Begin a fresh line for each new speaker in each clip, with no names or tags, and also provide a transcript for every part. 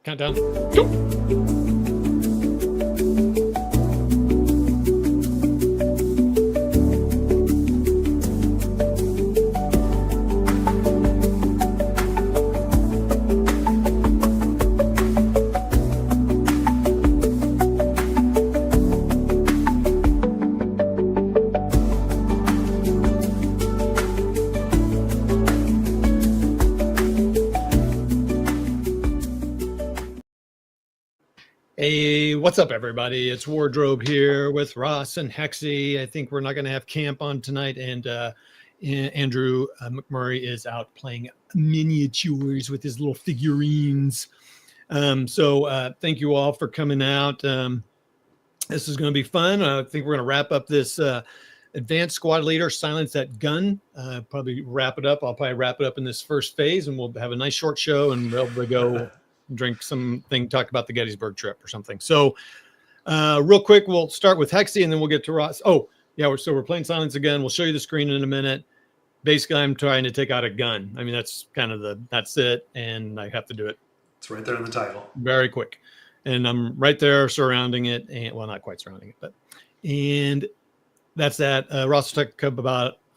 Countdown. Go. Hey, what's up, everybody? It's Wardrobe here with Ross and Hexy. I think we're not going to have camp on tonight, and Andrew McMurray is out playing miniatures with his little figurines. So thank you all for coming out. This is going to be fun. I think we're going to wrap up this advanced squad leader, silence that gun. Probably wrap it up. I'll probably wrap it up in this first phase, and we'll have a nice short show, and we'll be able to go drink something, talk about the Gettysburg trip or something. So real quick, we'll start with Hexy, and then we'll get to Ross. Oh, yeah, we're playing silence again. We'll show you the screen in a minute. Basically, I'm trying to take out a gun. I mean, that's kind of that's it, and I have to do it.
It's right there in the title.
Very quick. And I'm right there surrounding it, and well, not quite surrounding it, and that's that. Ross will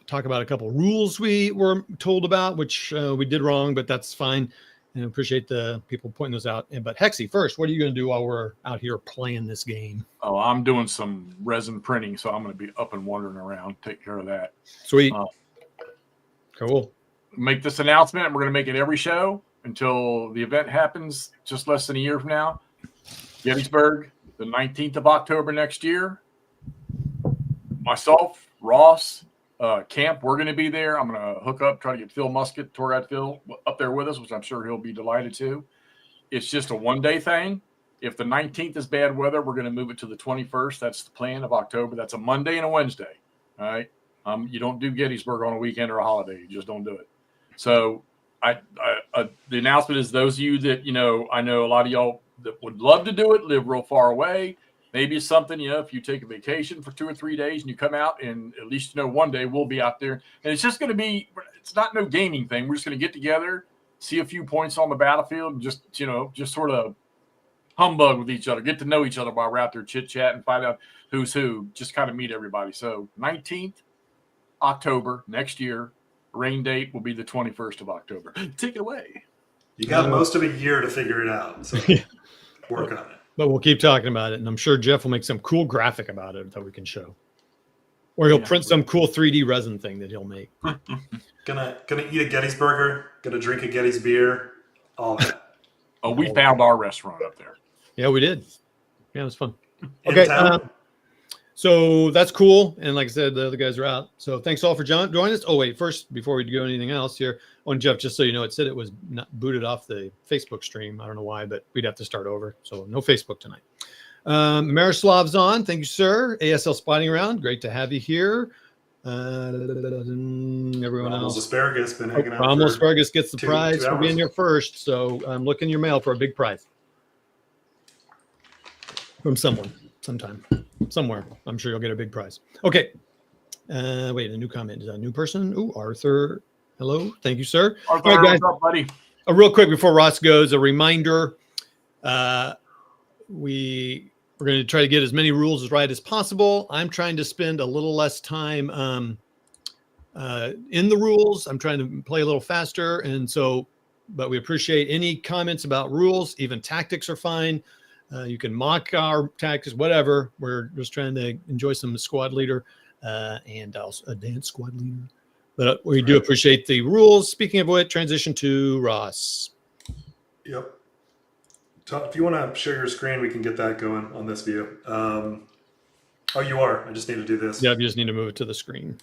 talk about a couple of rules we were told about, which we did wrong, but that's fine. And I appreciate the people pointing those out. But Hexy, first, what are you going to do while we're out here playing this game?
Oh, I'm doing some resin printing, so I'm going to be up and wandering around. Take care of that.
Sweet. Cool.
Make this announcement, and we're going to make it every show until the event happens just less than a year from now. Gettysburg, the 19th of October next year. Myself, Ross, Camp, we're going to be there. I'm going to hook up, try to get Phil Musket, tour guide Phil, up there with us, which I'm sure he'll be delighted to. It's just a one-day thing. If the 19th is bad weather, we're going to move it to the 21st. That's the plan of October. That's a Monday and a Wednesday. All right. You don't do Gettysburg on a weekend or a holiday. You just don't do it. So the announcement is those of you that, I know a lot of y'all that would love to do it, live real far away. Maybe it's something, if you take a vacation for 2 or 3 days and you come out, and at least, one day we'll be out there. And it's just going to be, it's not no gaming thing. We're just going to get together, see a few points on the battlefield, and just sort of humbug with each other, get to know each other while we're out there chit-chat and find out who's who, just kind of meet everybody. So 19th October next year, rain date will be the 21st of October. Take it away.
You got most of a year to figure it out, so work on it.
But we'll keep talking about it, and I'm sure Jeff will make some cool graphic about it that we can show, or he'll print some cool 3D resin thing that he'll make.
Gonna eat a Gettysburger, gonna drink a Gettys beer, all that.
Oh, we found our restaurant up there.
Yeah, we did. Yeah, it was fun.
In
Okay,
town?
so that's cool. And like I said, the other guys are out. So thanks all for joining us. Oh, wait, first, before we do anything else here, Jeff, just so you know, it said it was not booted off the Facebook stream. I don't know why, but we'd have to start over. So no Facebook tonight. Maroslav's on. Thank you, sir. ASL Spotting Around. Great to have you here. Everyone else.
Asparagus been hanging out.
Rommel Asparagus gets the prize
2
for
hours.
being here first. So look in your mail for a big prize from someone sometime. Somewhere. I'm sure you'll get a big prize. Okay. Wait, a new comment. Is that a new person? Ooh, Arthur. Hello. Thank you, sir.
Arthur,
all right, guys.
what's up, buddy?
Real quick before Ross goes, a reminder. We're going to try to get as many rules as right as possible. I'm trying to spend a little less time in the rules. I'm trying to play a little faster. And so, but we appreciate any comments about rules. Even tactics are fine. You can mock our tactics, whatever. We're just trying to enjoy some squad leader and also a dance squad leader. But we do appreciate the rules. Speaking of which, transition to Ross.
Yep. If you want to share your screen, we can get that going on this view. Oh, you are. I just need to do this.
Yeah, you just need to move it to the screen.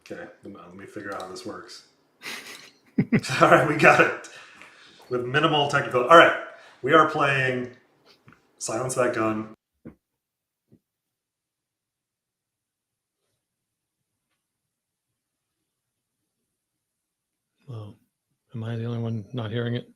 Okay. Let me figure out how this works. All right, we got it. With minimal technical. All right. We are playing Silence That Gun.
Oh, am I the only one not hearing it?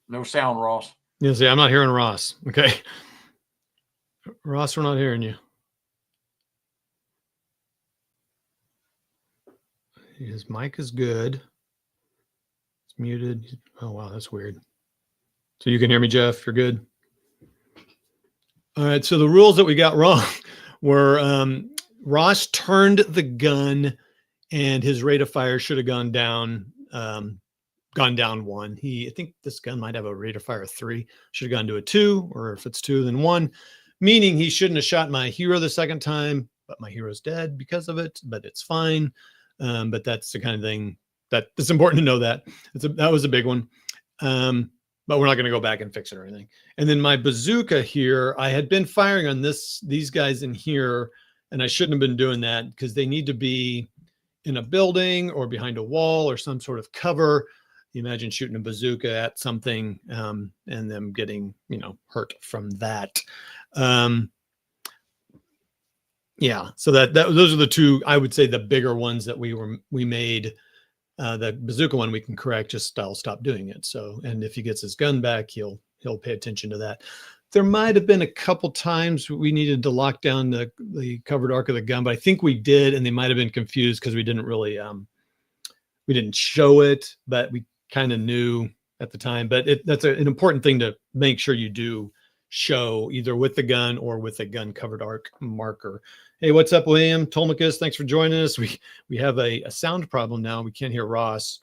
No sound, Ross.
Yeah, see, I'm not hearing Ross. Okay. Ross, we're not hearing you. His mic is good. It's muted. Oh, wow, that's weird. So you can hear me, Jeff? You're good? All right, so the rules that we got wrong were Ross turned the gun and his rate of fire should have gone down one. I think this gun might have a rate of fire 3, should have gone to a 2, or if it's 2, then 1, meaning he shouldn't have shot my hero the second time, but my hero's dead because of it, but it's fine. But that's the kind of thing that's important to know. That was a big one. But we're not going to go back and fix it or anything. And then my bazooka here, I had been firing on these guys in here, and I shouldn't have been doing that because they need to be in a building or behind a wall or some sort of cover. You imagine shooting a bazooka at something and them getting, hurt from that. Yeah. So those are the two, I would say, the bigger ones that we made. The bazooka one we can correct, just I'll stop doing it. So, and if he gets his gun back, he'll pay attention to that. There might have been a couple times we needed to lock down the covered arc of the gun, but I think we did, and they might have been confused because we didn't really we didn't show it, but we kind of knew at the time. But that's an important thing to make sure you do show, either with the gun or with a gun covered arc marker. Hey, what's up, William Tolmakus? Thanks for joining us. We have a sound problem now. We can't hear Ross,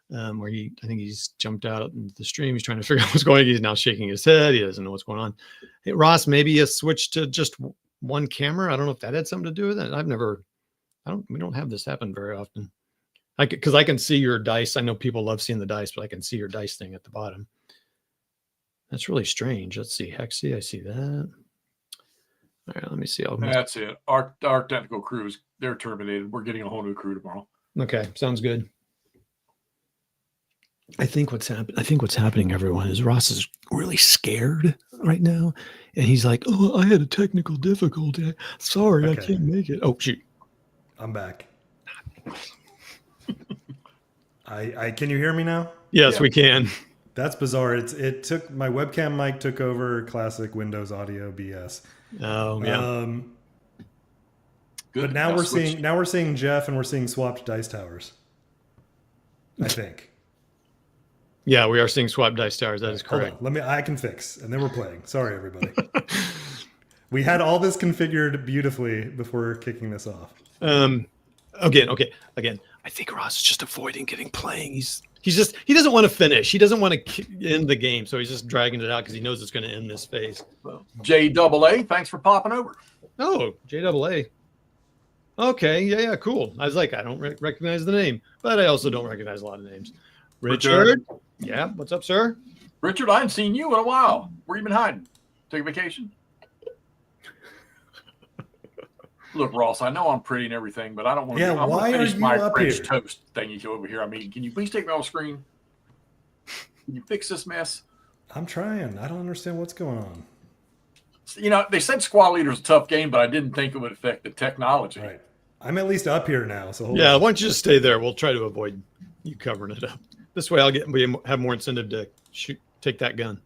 where I think he's jumped out into the stream. He's trying to figure out what's going on. He's now shaking his head. He doesn't know what's going on. Hey, Ross, maybe you switch to just one camera. I don't know if that had something to do with it. We don't have this happen very often. Because I can see your dice. I know people love seeing the dice, but I can see your dice thing at the bottom. That's really strange. Let's see. Hexy, I see that. All right, let me see.
That's it. Our technical crews, they're terminated. We're getting a whole new crew tomorrow.
Okay, sounds good. I think what's happening, everyone, is Ross is really scared right now. And he's like, oh, I had a technical difficulty. Sorry, okay. I can't make it. Oh, shoot.
I'm back. Can you hear me now?
Yes,
yeah.
We can.
That's bizarre. It took my webcam mic took over classic Windows audio BS.
Oh yeah.
Good. But now we're seeing Jeff and we're seeing swapped dice towers. I think.
Yeah, we are seeing swapped dice towers. That is correct.
I can fix, and then we're playing. Sorry, everybody. We had all this configured beautifully before kicking this off.
Again. I think Ross is just avoiding getting playing. He doesn't want to finish. He doesn't want to end the game, so he's just dragging it out because he knows it's going to end this phase.
Well, JAA, thanks for popping over.
Oh, JAA. Okay, yeah, cool. I was like, I don't recognize the name, but I also don't recognize a lot of names. Richard. Yeah, what's up, sir?
Richard, I haven't seen you in a while. Where you been hiding? Take a vacation? Look, Ross, I know I'm pretty and everything, but I don't want to. I'm
why
finish
are you
my
up
French
here?
toast thingy over here. I mean, can you please take me off screen? Can you fix this mess?
I'm trying. I don't understand what's going on.
They said Squad Leader is a tough game, but I didn't think it would affect the technology.
Right. I'm at least up here now. So
yeah, why don't you just stay there? We'll try to avoid you covering it up. This way, have more incentive to take that gun.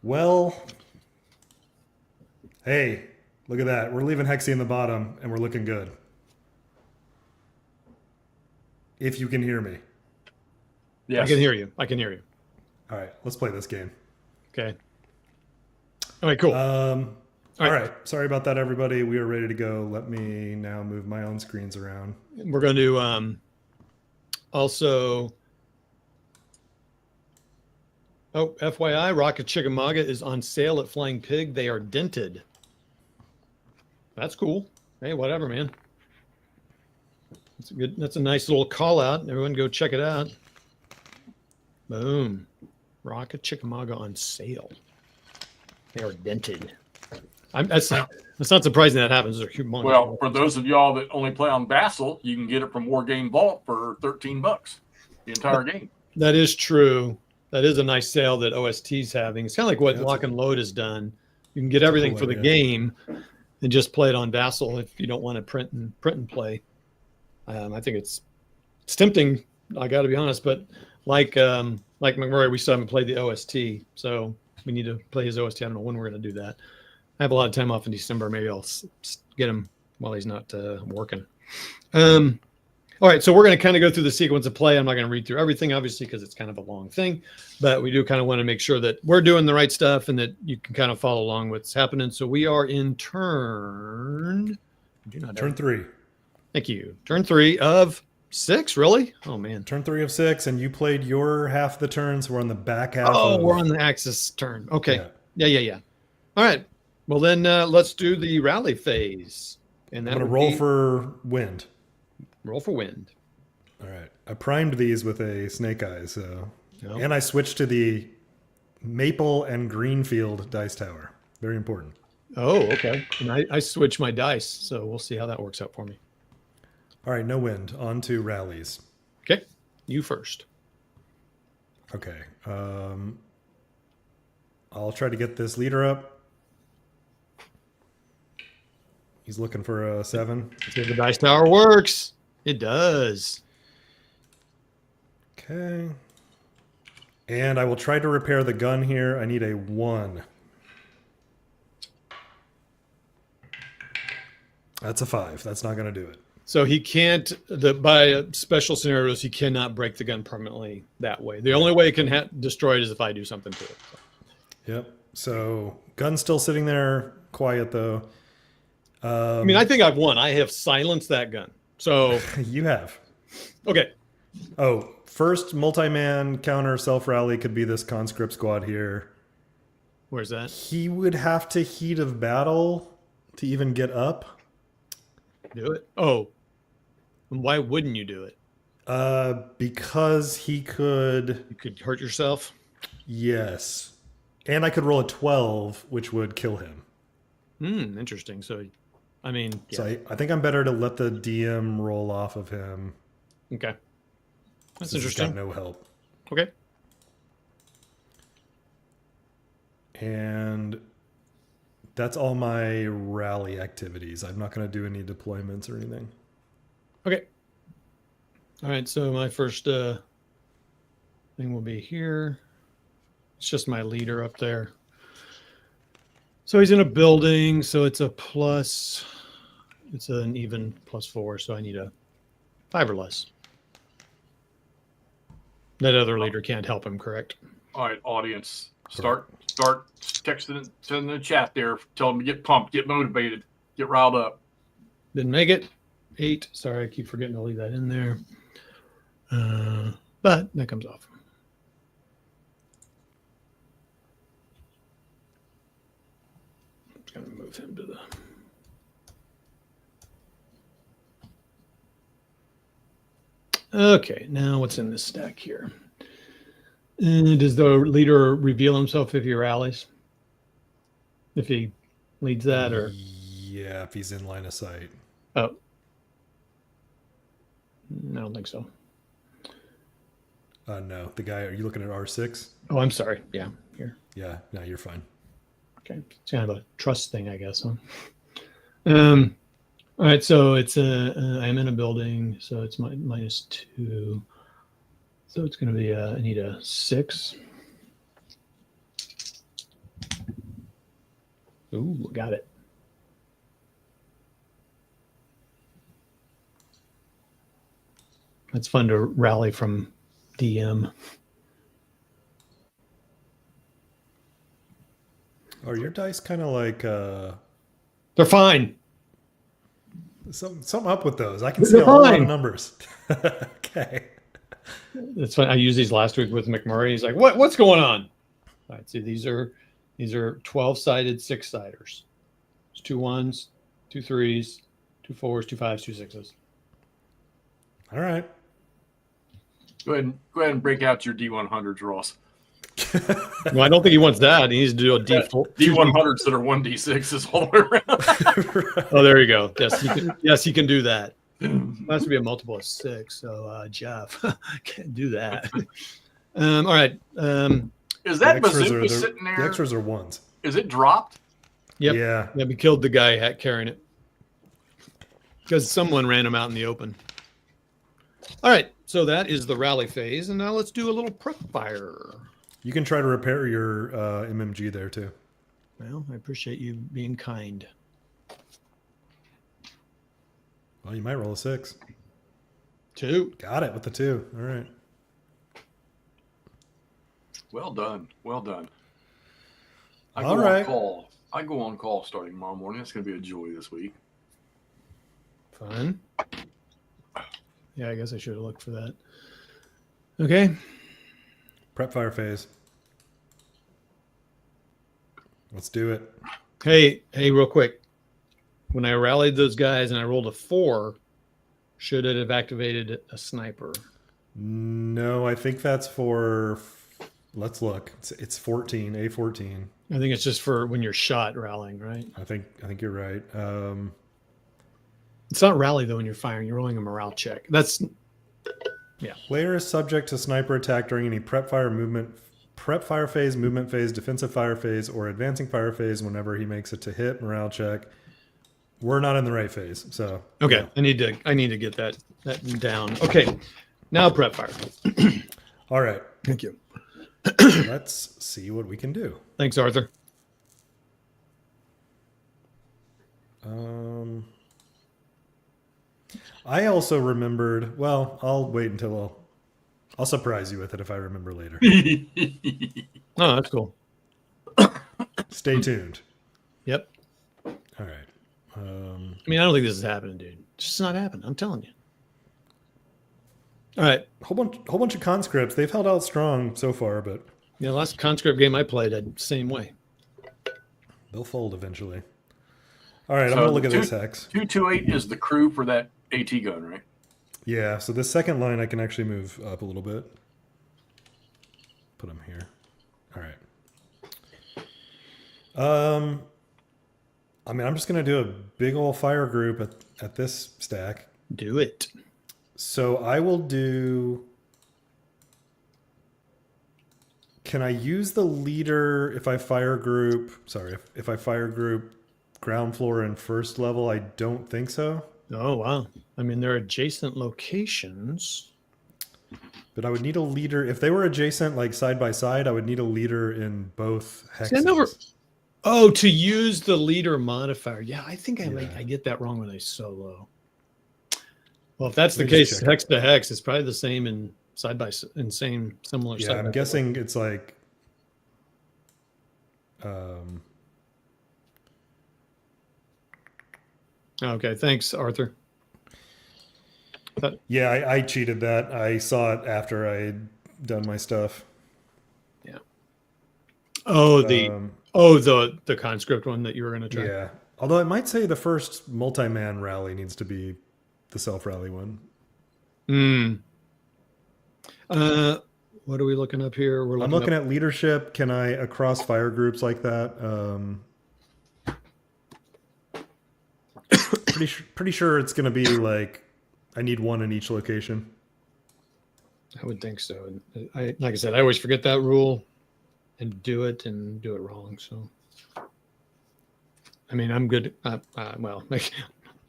Well, hey, look at that. We're leaving Hexy in the bottom, and we're looking good. If you can hear me.
Yes.
I can hear you.
All right, let's play this game.
Okay. All right, cool.
All right. Sorry about that, everybody. We are ready to go. Let me now move my own screens around.
We're going to also... Oh, FYI, Rocket Chickamauga is on sale at Flying Pig. They are dented. That's cool. Hey, whatever, man. That's a nice little call out. Everyone go check it out. Boom. Rocket Chickamauga on sale. They are dented. That's not surprising that happens. They're humongous.
Well, for those of y'all that only play on Vassal, you can get it from War Game Vault for $13, the entire game.
That is true. That is a nice sale that OST's having. It's kind of like what Lock and Load has done. You can get everything for the game and just play it on Vassal if you don't want to print and play. I think it's It's tempting. I got to be honest, but like McMurray, we still haven't played the OST, so we need to play his OST. I don't know when we're going to do that. I have a lot of time off in December. Maybe I'll get him while he's not working. All right, so we're going to kind of go through the sequence of play. I'm not going to read through everything, obviously, because it's kind of a long thing, but we do kind of want to make sure that we're doing the right stuff and that you can kind of follow along what's happening. So we are in turn
3.
Thank you. Turn 3 of 6, really? Oh, man.
Turn 3 of 6, and you played your half the turn, so we're on the back half.
We're on the Axis turn. Okay.
Yeah.
All right. Well, then let's do the rally phase. And
I'm going to roll for wind.
Roll for wind.
All right. I primed these with a snake eyes, so
Nope.
and I switched to the maple and greenfield dice tower. Very important.
Oh, okay. And I switched my dice, so we'll see how that works out for me.
All right, no wind. On to rallies.
Okay. You first.
Okay. I'll try to get this leader up. He's looking for a 7.
See if the dice tower works. It does.
Okay. And I will try to repair the gun here. I need a 1. That's a 5. That's not going to do it.
So he can't, by special scenarios, he cannot break the gun permanently that way. The only way it can destroy it is if I do something to it.
Yep. So gun's still sitting there, quiet though.
I mean, I think I've won. I have silenced that gun. So
you have.
Okay.
Oh, first multi-man counter self-rally could be this conscript squad here.
Where's that?
He would have to heat of battle to even get up.
Do it. Oh. Why wouldn't you do it?
Because he could...
You could hurt yourself?
Yes. And I could roll a 12, which would kill him.
Interesting. So, I mean... Yeah.
So I think I'm better to let the DM roll off of him.
Okay. That's
He's
interesting.
got no help.
Okay.
And that's all my rally activities. I'm not going to do any deployments or anything.
Okay. All right. So my first thing will be here. It's just my leader up there. So he's in a building. So it's a plus. It's an even +4. So I need a 5 or less. That other leader can't help him, correct?
All right, audience, start texting, sending in the chat there. Tell them to get pumped, get motivated, get riled up.
Didn't make it. 8. Sorry, I keep forgetting to leave that in there. But that comes off. I'm just going to move him to the... Okay, now what's in this stack here? Does the leader reveal himself if he rallies? If he leads that, or?
Yeah, if he's in line of sight.
Oh. I don't think so.
No, the guy, are you looking at R6?
Oh, I'm sorry. Yeah, here.
Yeah, no, you're fine.
Okay, it's kind of a trust thing, I guess, huh? All right, so it's I'm in a building, so it's -2. So it's going to be I need a 6. Ooh, got it. It's fun to rally from DM.
Are your dice kind of like
They're fine.
something up with those? I can see a whole lot of numbers. Okay.
That's fun. I used these last week with McMurray. He's like, "What's going on?" All right, see, these are 12-sided 6-siders. It's 2 1s, 2 3s, 2 4s, 2 5s, 2 6s.
All right.
Go ahead and break out your D100s, Ross.
Well, I don't think he wants that. He needs to do a D4.
D100s that are 1D6s all the way around.
Oh, there you go. Yes, he can do that. It has to be a multiple of 6. So, Jeff can't do that. All right.
Is that
The extras
bazooka
are
sitting there?
The extras are 1s.
Is it dropped?
Yep.
Yeah.
Yeah, we killed the guy carrying it because someone ran him out in the open. All right, so that is the rally phase, and now let's do a little prep fire.
You can try to repair your MMG there too.
Well, I appreciate you being kind.
Well, you might roll a 6.
2.
Got it with the 2. All right.
Well done. Well done. I
All
go
right.
on call. I go on call starting tomorrow morning. It's going to be a joy this week.
Fun. Yeah, I guess I should have looked for that. Okay.
Prep fire phase. Let's do it.
Hey, real quick. When I rallied those guys and I rolled a 4, should it have activated a sniper?
No, I think that's for. Let's look. It's 14, A14.
I think it's just for when you're shot rallying, right?
I think you're right.
It's not rally though when you're firing. You're rolling a morale check. That's
Player is subject to sniper attack during any prep fire phase, movement phase, defensive fire phase, or advancing fire phase whenever he makes it to hit morale check. We're not in the right phase, so
okay.
yeah.
I need to get that down. Okay. Now prep fire.
All right.
Thank you.
Let's see what we can do.
Thanks, Arthur.
I also remembered. Well, I'll wait until I'll surprise you with it if I remember later.
Oh, that's cool.
Stay tuned.
Yep.
All right.
I mean, I don't think this is happening, dude. It's just not happening. I'm telling you. All right.
Whole bunch of conscripts. They've held out strong so far, but
Yeah, the last conscript game I played, the same way.
they'll fold eventually. All right,
So
I'm gonna look
the
at this hex.
228 is the crew for that AT gun, right?
Yeah, so this second line I can actually move up a little bit. Put them here. All right. I mean, I'm just gonna do a big old fire group at this stack.
Do it.
So I will do. Can I use the leader if I fire group? Sorry, if I fire group ground floor and first level, I don't think so.
Oh, wow. I mean, they're adjacent locations.
But I would need a leader. If they were adjacent, like side by side, I would need a leader in both hexes.
See, I never- Oh, to use the leader modifier. Yeah, I think
Yeah.
I get that wrong when I solo. Well, if that's the
Let me just
case,
check.
hex to hex, it's probably the same in similar.
Yeah,
side
I'm
by
guessing it's like.
Okay, thanks, Arthur.
Yeah, I cheated that. I saw it after I had done my stuff.
Yeah. Oh,
Um,
the conscript one that you were going to try.
Yeah. Although it might say the first multi-man rally needs to be the self-rally one.
What are we looking up here? We're
I'm looking at leadership. Can I across fire groups like that? Pretty sure it's going to be like I need one in each location.
I would think so. And like I said, I always forget that rule and do it wrong. So, I mean, I'm good. Well,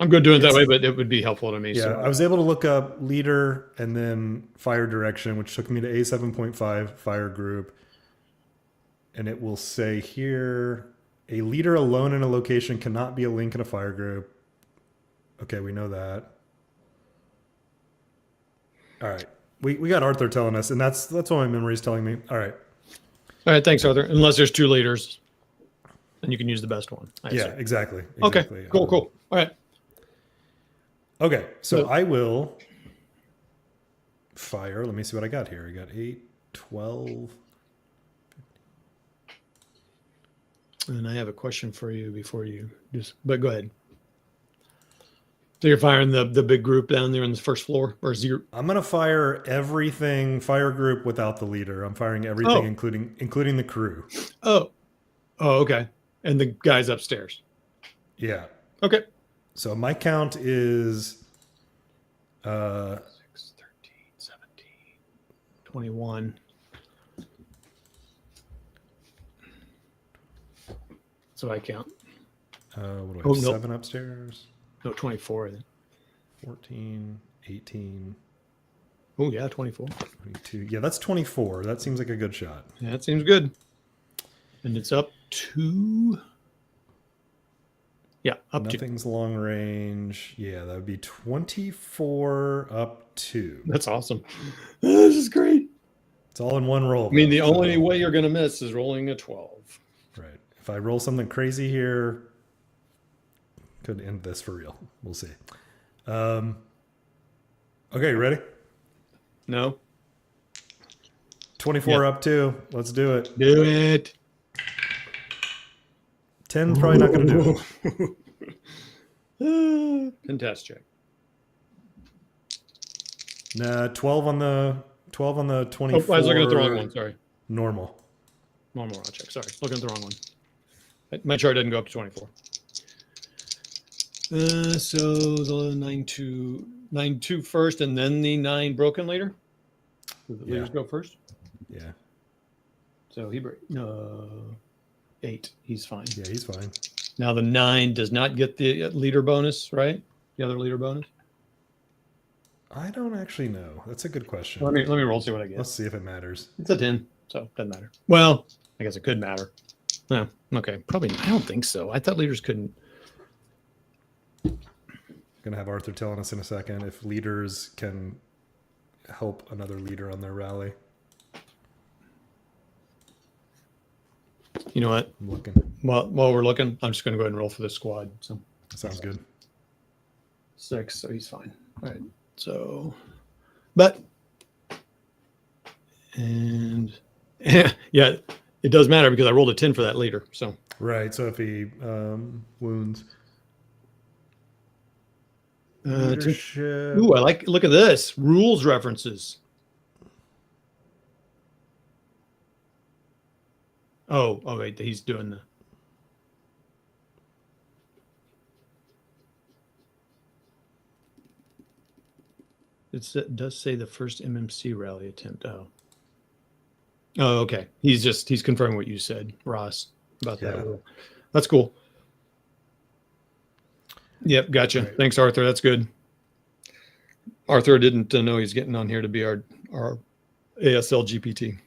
I'm good doing it that way, but it would be helpful to me.
Yeah,
So.
I was able to look up leader and then fire direction, which took me to A7.5 fire group. And it will say here, a leader alone in a location cannot be a link in a fire group. Okay, we know that. All right. We got Arthur telling us, and that's what my memory is telling me. All right.
All right, thanks, Arthur. Unless there's two leaders, then you can use the best one.
Yeah, exactly.
Okay, cool. All right.
Okay, so I will fire. Let me see what I got here. I got 8, 12.
And I have a question for you before you just, but go ahead. So you're firing the big group down there on the first floor, or is your?
I'm gonna fire everything fire group without the leader. I'm firing everything, including the crew.
Oh, okay. And the guys upstairs.
Yeah.
Okay.
So my count is
6, 13, 17, 21. So I count.
what do I have? 7 upstairs.
No, 24.
14, 18,
Oh, yeah, 24.
22. Yeah, that's 24. That seems like a good shot.
Yeah, that seems good. And it's up to... Yeah, up to...
Nothing's long range. Yeah, that would be 24 up 2.
That's awesome. This is great.
It's all in one roll.
I mean,
though,
the only
so-
way you're going to miss is rolling a 12.
Right. If I roll something crazy here, could end this for real. We'll see. Okay, you ready?
No?
24 up 2. Let's do it.
Do it.
10 probably not going to do it.
Contest check.
Nah, 12 on the 24.
Oh, I was looking at the wrong one. Sorry.
Normal.
Normal roll check. Sorry. Looking at the wrong one. My chart didn't go up to 24. So the 9-2 first, and then the 9 broken leader. Do the leaders go first?
Yeah.
So he no 8. He's fine.
Yeah, he's fine.
Now the 9 does not get the leader bonus, right? The other leader bonus.
I don't actually know. That's a good question.
Let me roll, see what I get.
Let's see if it matters.
It's a 10, so it doesn't matter. Well, I guess it could matter. No, okay, probably. I don't think so. I thought leaders couldn't.
Gonna have Arthur telling us in a second if leaders can help another leader on their rally.
You know what?
I'm looking.
While we're looking, I'm just going to go ahead and roll for this squad. So
Sounds good.
6, so he's fine. All right. So, but and yeah, it does matter because I rolled a 10 for that leader. So
Right. So if he wounds. Leadership.
ooh, look at this rules references. Oh, wait, he's doing the. It does say the first MMC rally attempt. Oh, okay. He's confirming what you said, Ross, about that
Yeah.
rule. That's cool. Yep, gotcha.
Right.
Thanks, Arthur. That's good. Arthur didn't know he's getting on here to be our ASL GPT.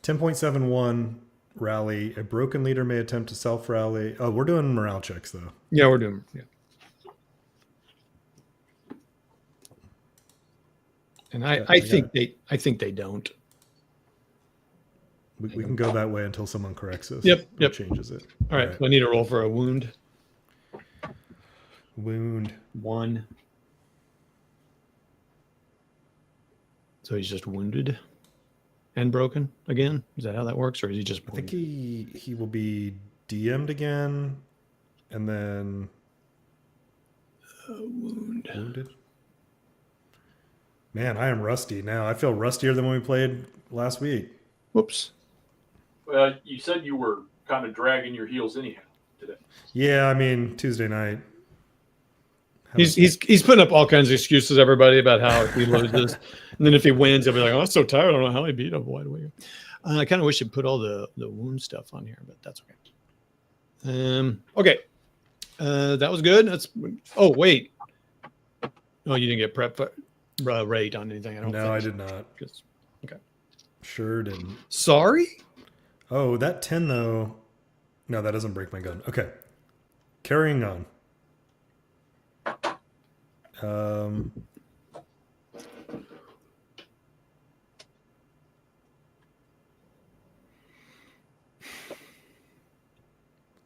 10.71 rally. A broken leader may attempt to self rally. Oh, we're doing morale checks though.
Yeah, we're doing. Yeah. And I think they don't.
We can go that way until someone corrects us.
Yep,
or
yep.
Changes it.
All right. So I need a roll for a wound.
Wound.
1. So he's just wounded and broken again. Is that how that works, or is he just?
I think he will be DM'd again, and then wounded. Man, I am rusty now. I feel rustier than when we played last week.
Whoops.
Well, you said you were kind of dragging your heels anyhow today.
Yeah, I mean Tuesday night.
He's putting up all kinds of excuses, everybody, about how if he loses, and then if he wins, he'll be like, "Oh, I'm so tired. I don't know how he beat him. Why do we?" I kind of wish he'd put all the wound stuff on here, but that's okay. Okay, that was good. That's. Oh wait. Oh, you didn't get prep rate on anything. I don't.
No, I did not.
Okay.
Sure didn't.
Sorry.
Oh, that 10 though. No, that doesn't break my gun. Okay. Carrying on.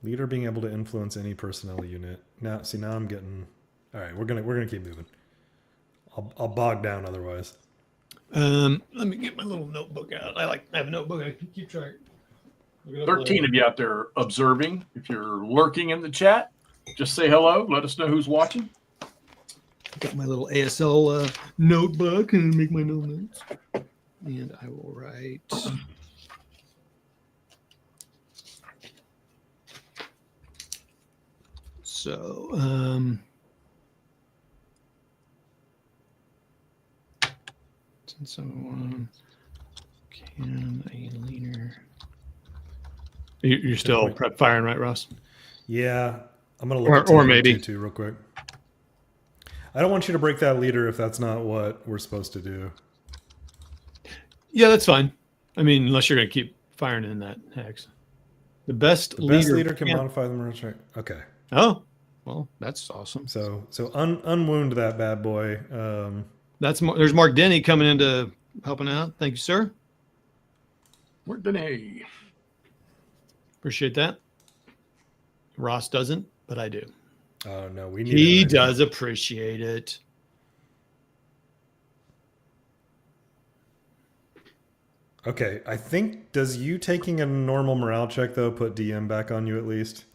Leader being able to influence any personnel unit. Now I'm getting. All right, we're gonna keep moving. I'll bog down otherwise.
Let me get my little notebook out. I have a notebook. I can keep track.
13 of you out there observing. If you're lurking in the chat, just say hello. Let us know who's watching.
Got my little ASL notebook and make my notes. And I will write. So, 1071. Can a leader? You're still prep firing, right, Ross?
Yeah, I'm gonna look
Or
at 10
maybe.
too real quick. I don't want you to break that leader if that's not what we're supposed to do.
Yeah, that's fine. I mean, unless you're going to keep firing in that hex. The best
leader can modify the morale check. Okay.
Oh, well, that's awesome.
So unwound that bad boy.
There's Mark Denny coming in to helping out. Thank you, sir.
Mark Denny.
Appreciate that. Ross doesn't, but I do.
Oh no, we need.
He does appreciate it.
Okay, I think, does you taking a normal morale check, though, put DM back on you at least?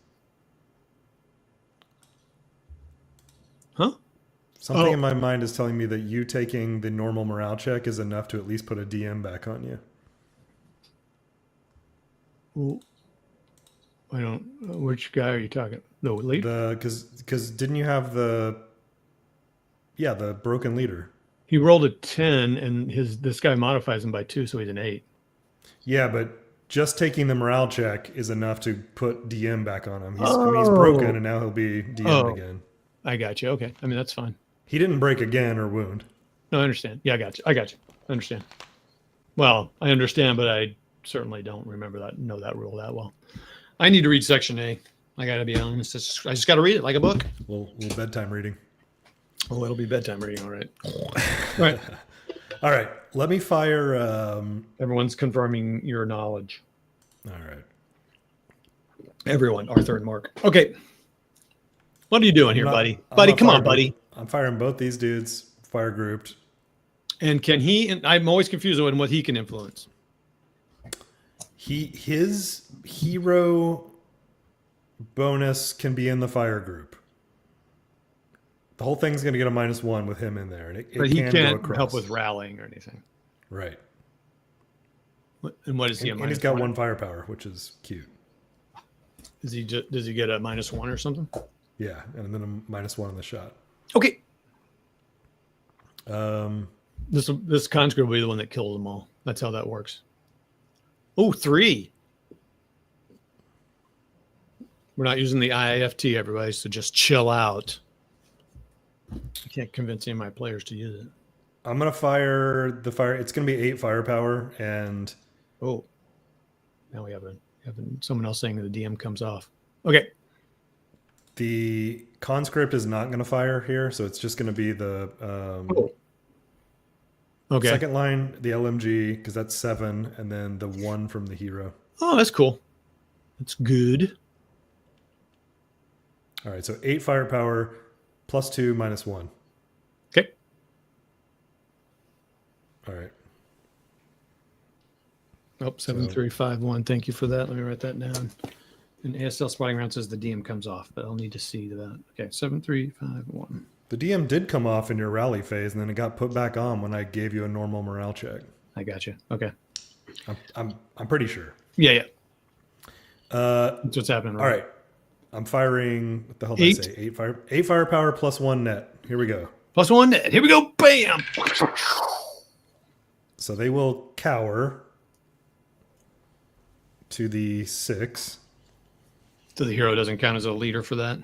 Huh?
Something in my mind is telling me that you taking the normal morale check is enough to at least put a DM back on you.
Well, I don't. Which guy are you talking? The leader?
Because didn't you have the broken leader?
He rolled a 10, and this guy modifies him by 2, so he's an 8.
Yeah, but just taking the morale check is enough to put DM back on him. He's broken, and now he'll be DM again.
I got you. Okay. I mean, that's fine.
He didn't break again or wound.
No, I understand. Yeah, I got you. I understand. Well, I understand, but I certainly don't know that rule that well. I need to read Section A. I got to be honest. I just got to read it like a book.
Little bedtime reading.
Oh, it'll be bedtime reading. All right. All right.
All right. Let me fire.
Everyone's confirming your knowledge.
All right.
Everyone, Arthur and Mark. Okay. What are you doing here, buddy? Buddy, come on, buddy.
I'm firing both these dudes, fire grouped.
And can he? And I'm always confused on what he can influence.
His hero bonus can be in the fire group. The whole thing's going to get a -1 with him in there, and
but he can't help with rallying or anything.
Right.
And what is he?
And he's got 1 firepower, which is cute.
Does he get a -1 or something?
Yeah, and then a -1 on the shot.
Okay. This conscript will be the one that kills them all. That's how that works. Oh, 3. We're not using the IIFT, everybody, so just chill out. I can't convince any of my players to use it.
I'm going to fire the fire. It's going to be 8 firepower, and...
Oh. Now we have someone else saying that the DM comes off. Okay.
The conscript is not going to fire here, so it's just going to be the second line, the LMG, because that's 7, and then the 1 from the hero.
Oh, that's cool. That's good.
All right, so 8 firepower, +2, -1.
Okay.
All right.
Oh, 7351. Thank you for that. Let me write that down. And ASL spotting round says the DM comes off, but I'll need to see that. Okay, 7351.
The DM did come off in your rally phase, and then it got put back on when I gave you a normal morale check.
I got you. Okay.
I'm pretty sure.
Yeah. That's what's happening.
All right. I'm firing. What the hell did I say? 8 firepower +1 net. Here we go.
+1 net. Here we go. Bam.
So they will cower to the 6.
So the hero doesn't count as a leader for that?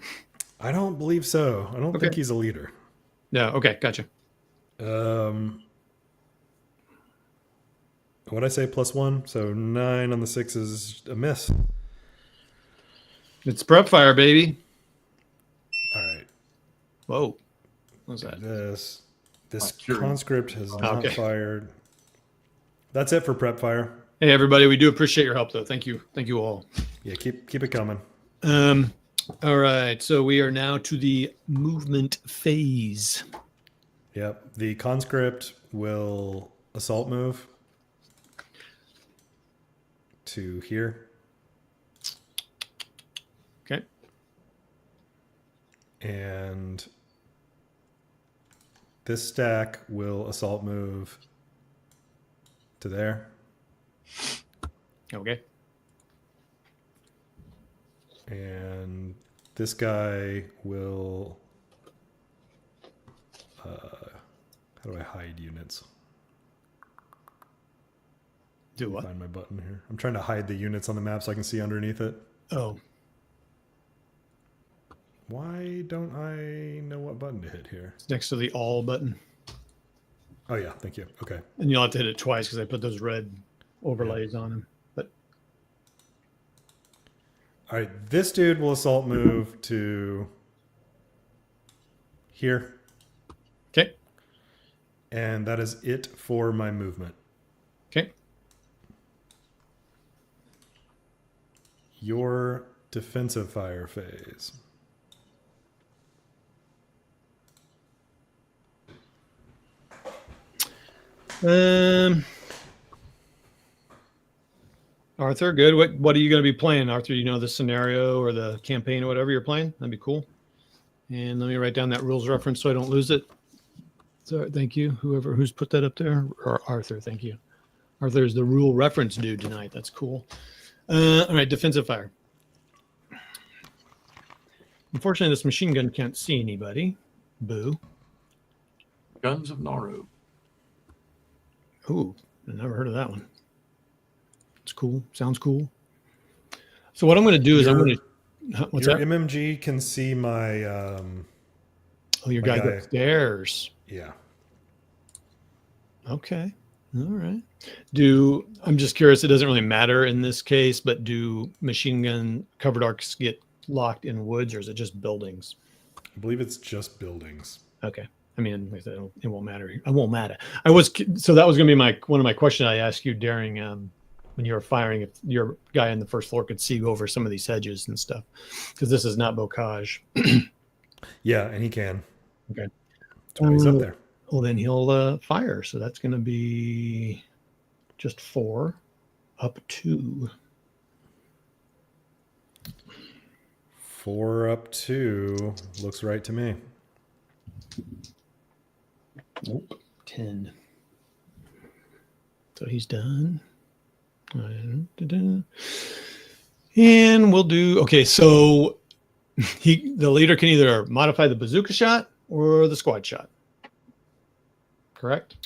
I don't believe so. I don't think he's a leader.
No. Okay. Gotcha.
What'd I say? +1. So 9 on the 6 is a miss.
It's prep fire, baby.
All right.
Whoa. What was that?
This conscript has not fired. That's it for prep fire.
Hey, everybody. We do appreciate your help, though. Thank you. Thank you all.
Yeah, keep it coming.
All right. So we are now to the movement phase.
Yep. The conscript will assault move to here.
Okay.
And this stack will assault move to there.
Okay.
And this guy will... how do I hide units?
Do what?
Find my button here. I'm trying to hide the units on the map so I can see underneath it.
Oh.
Why don't I know what button to hit here?
It's next to the all button.
Oh yeah, thank you. Okay.
And you'll have to hit it twice because I put those red overlays on them. But
All right, this dude will assault move to here,
okay.
and that is it for my movement.
Okay.
Your defensive fire phase.
Arthur, good. What are you going to be playing, Arthur? You know the scenario or the campaign or whatever you're playing? That'd be cool. And let me write down that rules reference so I don't lose it. So thank you, who's put that up there. Or Arthur, thank you. Arthur's the rule reference dude tonight. That's cool. All right, defensive fire. Unfortunately, this machine gun can't see anybody. Boo.
Guns of Nauru.
Ooh, I never heard of that one. It's cool. Sounds cool. So what I'm going to do is I'm going to. What's
your
that?
MMG can see my.
Oh, your
my
guy
guy.
upstairs.
Yeah.
Okay. All right. I'm just curious, it doesn't really matter in this case, but do machine gun covered arcs get locked in woods or is it just buildings?
I believe it's just buildings.
Okay. I mean, like I said, it won't matter. It won't matter. So that was going to be one of my questions I asked you during when you were firing, if your guy on the first floor could see over some of these hedges and stuff, because this is not bocage.
Yeah, and he can.
Okay.
So he's up there.
Well, then he'll fire. So that's going to be just 4 up 2.
4 up 2 looks right to me.
Nope. 10. So he's done. And we'll do, okay, so the leader can either modify the bazooka shot or the squad shot. Correct?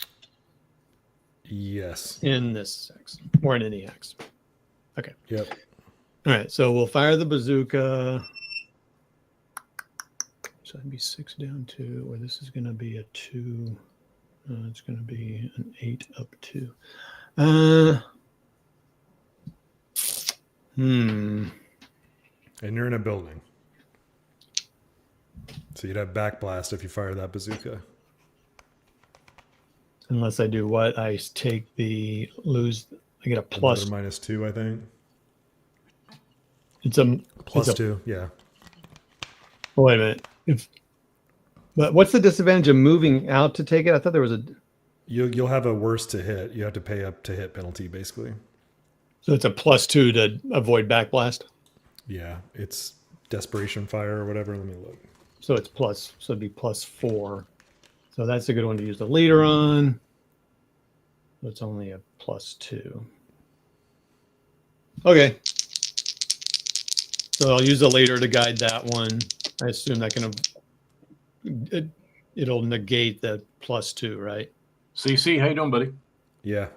Yes.
In this X or in any X. Okay.
Yep.
All right, so we'll fire the bazooka. So that'd be 6 down 2, or this is going to be a 2. It's going to be an 8 up 2.
And you're in a building. So you'd have backblast if you fire that bazooka.
Unless I do what? I take I get a plus.
Another -2, I think.
It's a
Plus
it's
2, yeah.
Oh, wait a minute. But what's the disadvantage of moving out to take it? I thought there was a.
You'll have a worse to hit. You have to pay up to hit penalty, basically.
So it's a +2 to avoid backblast.
Yeah, it's desperation fire or whatever. Let me look.
So it's plus. So it'd be +4. So that's a good one to use the leader on. So it's only a +2. Okay. So I'll use the leader to guide that one. I assume that it'll negate the +2, right?
CC, how you doing, buddy?
Yeah.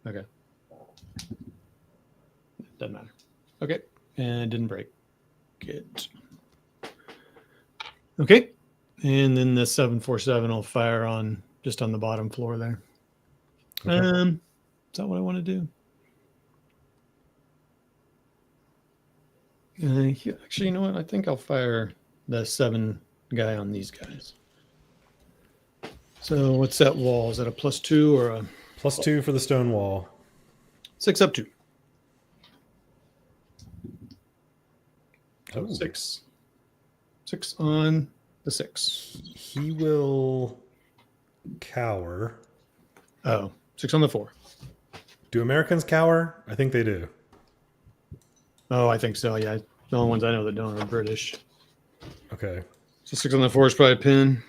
Okay. Doesn't matter. Okay. And it didn't break it. Okay. And then the 747 will fire just on the bottom floor there.
Okay.
Is that what I want to do? Actually, you know what? I think I'll fire the 7 guy on these guys. So what's that wall? Is that a +2 or a
+2 for the stone wall.
6 up 2?
Oh.
6. 6 on the 6.
He will cower.
Oh, 6 on the 4.
Do Americans cower? I think they do.
Oh, I think so. Yeah. The only ones I know that don't are British.
Okay.
So 6 on the 4 is probably a pin.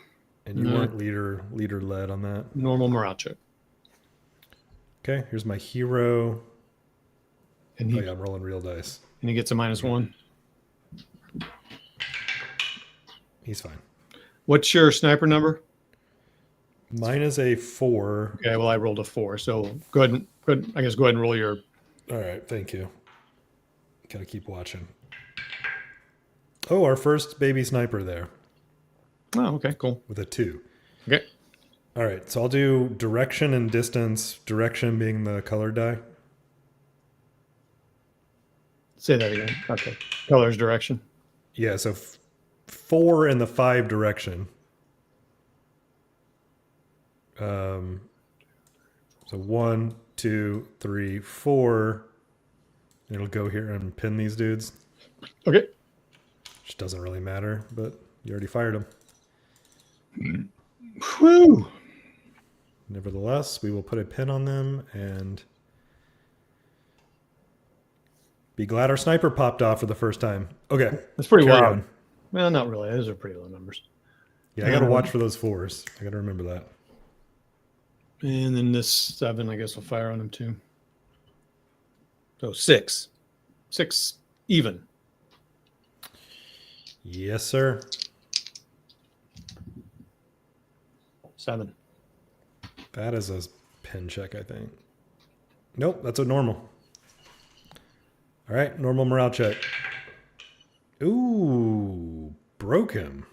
And you weren't leader led on that.
Normal morale check.
Okay, here's my hero.
And
Oh yeah, I'm rolling real dice.
he gets a -1.
He's fine.
What's your sniper number?
Mine is a 4.
Okay, well I rolled a 4. So go ahead and roll your.
All right, thank you. Gotta keep watching. Oh, our first baby sniper there
Oh, okay, cool.
with a 2.
Okay.
All right, so I'll do direction and distance. Direction being the color die.
Say that again. Okay. Colors direction.
Yeah, so 4 in the 5 direction. So 1, 2, 3, 4. It'll go here and pin these dudes.
Okay.
Which doesn't really matter, but you already fired them.
Whew.
Nevertheless, we will put a pin on them and be glad our sniper popped off for the first time. Okay.
That's pretty
carry
wild.
on.
Well, not really. Those are pretty low numbers.
Yeah, I got to watch for those 4s. I got to remember that.
And then this 7, I guess, will fire on them too. So 6. 6 even.
Yes, sir.
7.
That is a pin check, I think. Nope, that's a normal. All right, normal morale check. Ooh, broke him.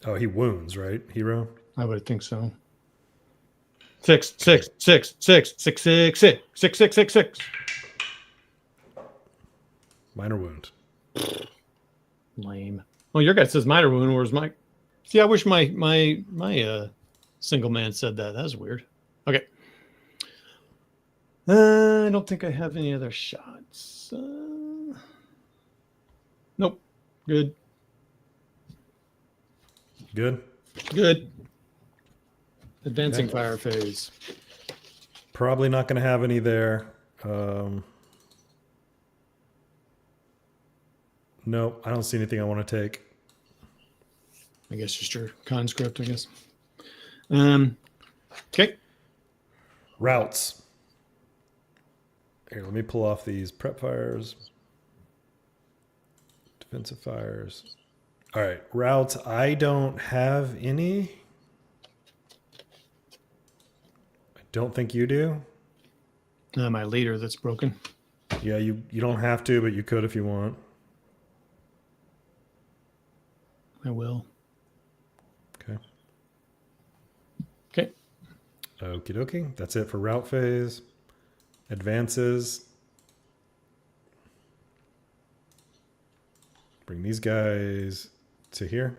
Oh, he wounds, right, hero?
I would think so. 6, 6, 6, 6, 6, 6, 6, 6, 6, 6, 6.
Minor wound.
Lame. Well, your guy says minor wound, whereas my. See, I wish my single man said that. That's weird. Okay. I don't think I have any other shots. Nope. Good.
Good.
Good. Advancing
Okay.
fire phase.
Probably not going to have any there. No, I don't see anything I want to take.
I guess just your conscript, I guess. Okay.
Routes. Here, let me pull off these prep fires. Defensive fires. All right, routes. I don't have any. I don't think you do.
My leader that's broken.
Yeah, you don't have to, but you could if you want.
I will.
Okay.
Okay.
Okie dokie. That's it for route phase. Advances. Bring these guys to here.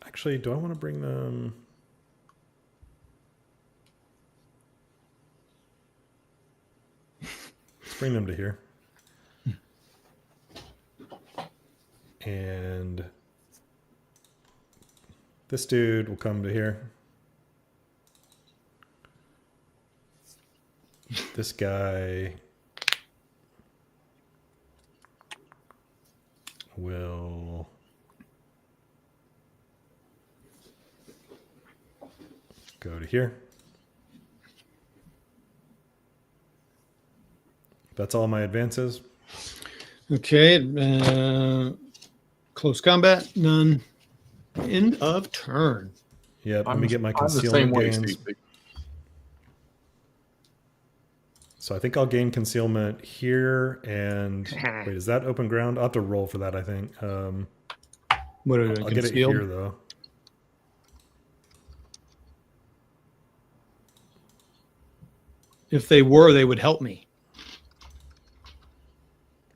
Actually, do I want to bring them? Let's bring them to here. And this dude will come to here. This guy will go to here. That's all my advances.
Okay. Close combat, none. End of turn.
Yep, let me get my
I'm the same
concealment
way,
gains.
Steve.
So I think I'll gain concealment here and wait, is that open ground? I'll have to roll for that, I think.
What are they
I'll get it
concealed?
here though.
If they were, they would help me.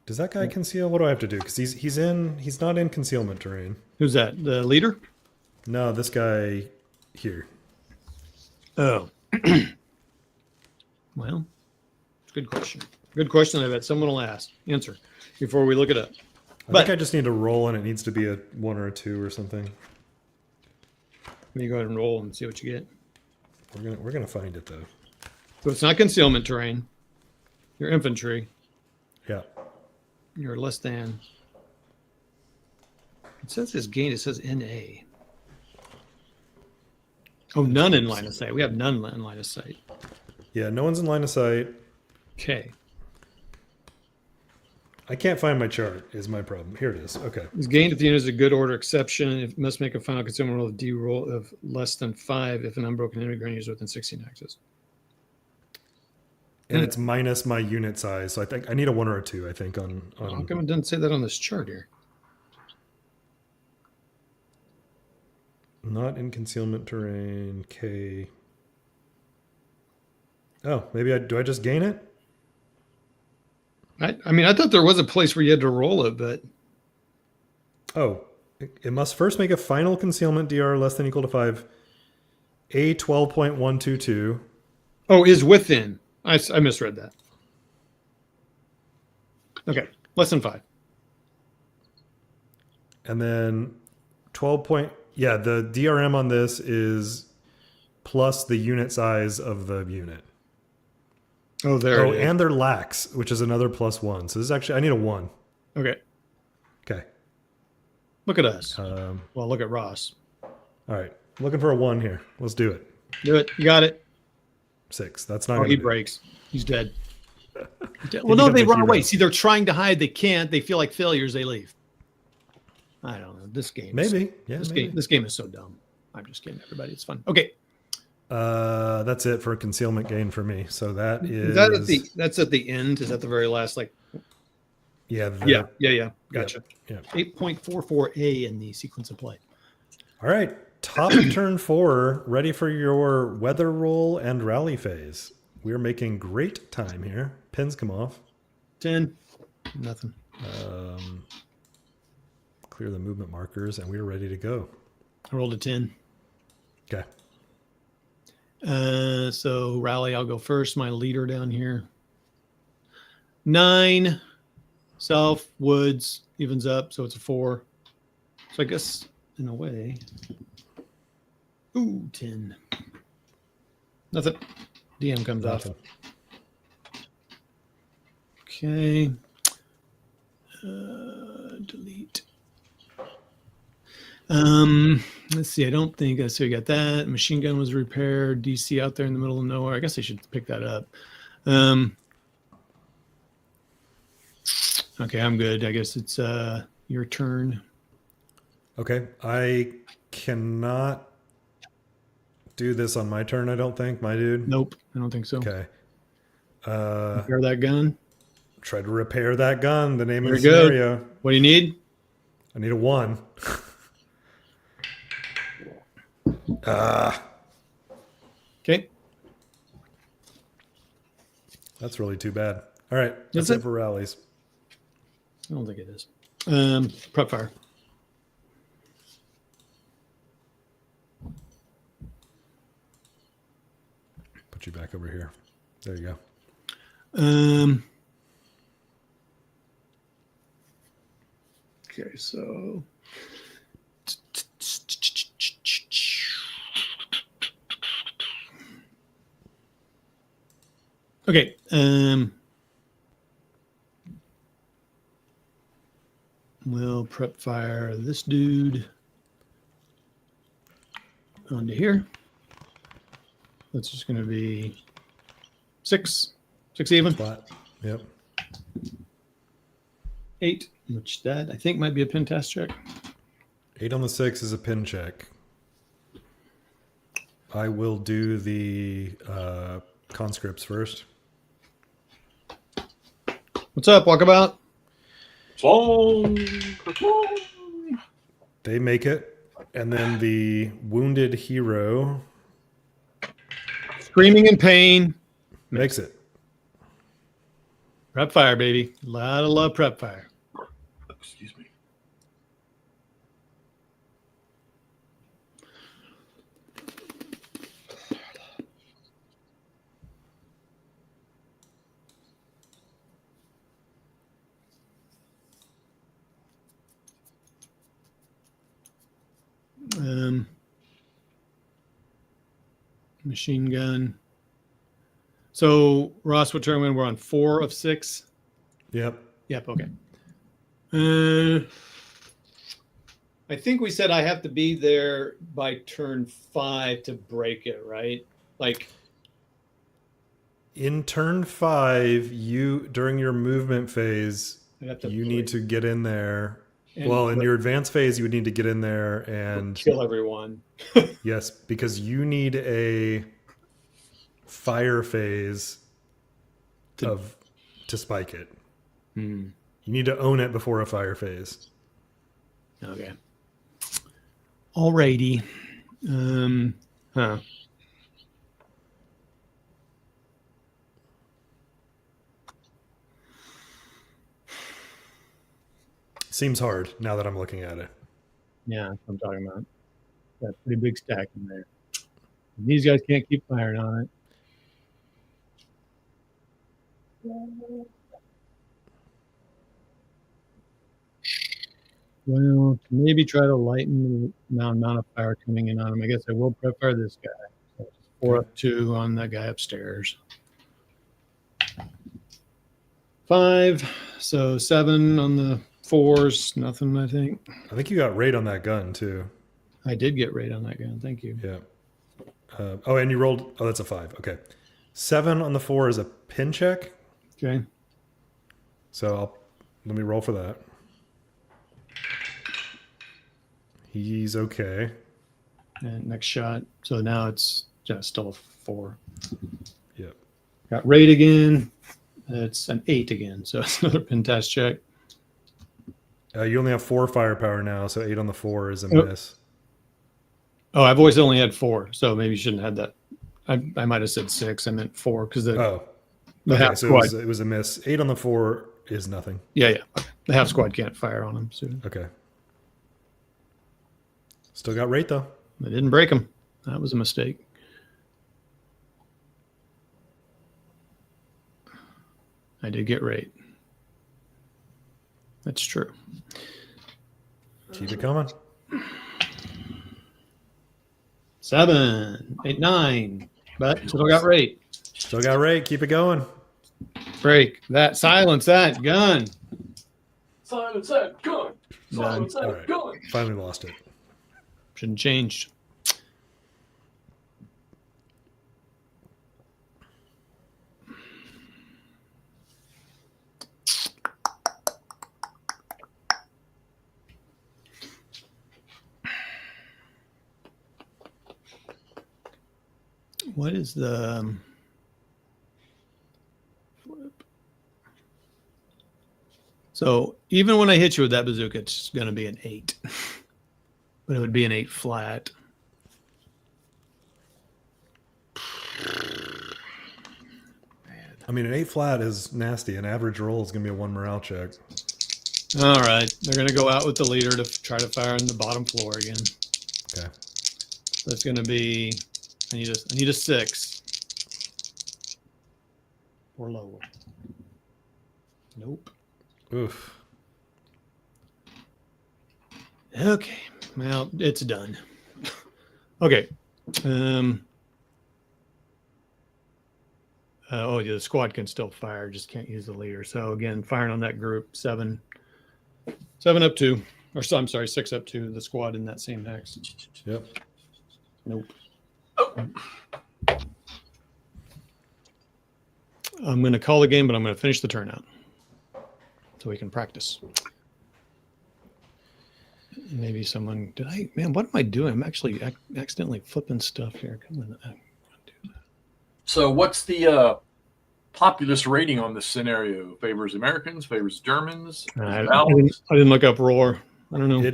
Does that guy conceal? What do I have to do? Because he's not in concealment terrain.
Who's that? The leader?
No, this guy here.
Oh. Well, good question. Good question. I bet someone will answer before we look it up.
I think I just need to roll and it needs to be a 1 or a 2 or something.
Let me go ahead and roll and see what you get.
We're gonna find it though.
So it's not concealment terrain. You're infantry.
Yeah.
You're less than. It says this gain. It says NA. Oh, none in line of sight. We have none in line of sight.
Yeah, no one's in line of sight.
Okay.
I can't find my chart is my problem. Here it is. Okay.
This gained if the unit is a good order exception. It must make a final concealment roll of D roll of less than 5 if an unbroken enemy ground is within 16 axis.
and it's minus my unit size. So I think I need a 1 or a 2. I think on
How come it doesn't say that on this chart here?
not in concealment terrain K. Oh, maybe do I just gain it?
I mean, I thought there was a place where you had to roll it, but
Oh, it must first make a final concealment DR less than or equal to 5. A 12.122.
oh, is within. I misread that. Okay, less than 5.
And then 12 point, yeah, the DRM on this is plus the unit size of the unit.
Oh, there
Oh,
it is.
and they're lax, which is another +1. So this is actually, I need a 1.
Okay,
Okay.
look at us.
All
Well, look at Ross.
right. Looking for a 1 here. Let's do it.
Do it. You got it.
6. That's not
Oh,
going
he
to
breaks. He's dead. He's dead.
He
Well, no,
becomes
they
a
run
hero.
away. See, they're trying to hide. They can't. They feel like failures. They leave. I don't know. This game.
Maybe. Yeah,
This
maybe.
game. This game is so dumb. I'm just kidding, everybody. It's fun. Okay.
That's it for concealment gain for me. So that is.
That's at the end. Is that the very last? Like.
Yeah.
Yeah. Gotcha.
Yeah.
8.44A in the sequence of play.
All right. Top turn 4. Ready for your weather roll and rally phase. We're making great time here. Pins come off.
10. Nothing.
Clear the movement markers, and we're ready to go.
I rolled a 10.
Okay.
So rally, I'll go first. My leader down here. 9. South, woods, evens up, so it's a 4. So I guess in a way. Ooh, 10. Nothing. DM comes off.
Nothing.
Okay. Delete. Let's see. I don't think so. You got that. Machine gun was repaired. DC out there in the middle of nowhere. I guess I should pick that up. Okay, I'm good. I guess it's your turn.
Okay. I cannot do this on my turn, I don't think, my dude.
Nope, I don't think so.
Okay.
Repair that gun.
Try to repair that gun. The name of the
There you go.
scenario.
What do you need?
I need a 1.
Okay.
That's really too bad. All right.
Is
That's
it?
it for rallies.
I don't think it is. Prep fire.
Put you back over here. There you go.
Okay, so okay. We'll prep fire this dude onto here. That's just going to be 6 even.
Flat. Yep.
8, which that I think might be a pin test check.
8 on the 6 is a pin check. I will do the conscripts first.
What's up, Walkabout?
They make it. And then the wounded hero
Screaming in pain.
makes it.
Prep fire, baby. A lot of love prep fire.
Excuse me.
Machine gun. So Ross, what turn we're on? 4 of 6.
Yep.
Yep. Okay. I think we said I have to be there by turn 5 to break it, right? Like
In turn 5, you during your movement phase,
I have to
you need to get in there.
and
Well, in your advanced phase, you would need to get in there and
kill everyone.
yes, because you need a fire phase to spike it.
Hmm.
You need to own it before a fire phase.
Okay. Alrighty. Huh.
Seems hard now that I'm looking at it.
Yeah, that's what I'm talking about. Got a pretty big stack in there. These guys can't keep firing on it. Well, maybe try to lighten the amount of fire coming in on him. I guess I will prep fire this guy. So 4 up 2 on that guy upstairs. 5, so 7 on the 4s. Nothing, I think.
I think you got raid on that gun too.
I did get raid on that gun. Thank you.
Yeah. And you rolled. Oh, that's a 5. Okay. 7 on the 4 is a pin check.
Okay.
So let me roll for that. He's okay.
And next shot. So now it's just still a 4.
Yep.
Got raid again. It's an 8 again. So it's another pin test check.
You only have 4 firepower now, so 8 on the 4 is a miss.
Oh, I've always only had 4, so maybe you shouldn't have had that. I might have said 6. I meant 4 because the half
so
squad.
it was a miss. 8 on the 4 is nothing.
Yeah. The half squad can't fire on him. So
Okay. Still got rate though.
I didn't break him. That was a mistake. I did get rate. That's true.
Keep it coming.
7, 8, 9. But still got rate.
Still got rate. Keep it going.
Break that. Silence that gun.
Silence that gun. Silence that
All right.
gun.
Finally lost it.
Shouldn't change. What is the flip? So even when I hit you with that bazooka, it's going to be an 8. But it would be an 8 flat.
I mean, an 8 flat is nasty. An average roll is going to be a 1 morale check.
All right. They're going to go out with the leader to try to fire on the bottom floor again.
Okay.
So it's going to be, I need a 6. Or lower. Nope.
Oof.
Okay. Well, it's done. Okay. Yeah, the squad can still fire, just can't use the leader. So again, firing on that group, 7 up 2, or so, I'm sorry, 6 up 2. The squad in that same hex.
Yep.
Nope. I'm going to call the game, but I'm going to finish the turnout so we can practice. Maybe someone what am I doing? I'm actually accidentally flipping stuff here. Come on. I want to do that.
So what's the populist rating on this scenario? Favors Americans, favors Germans?
I didn't look up roar. I don't know.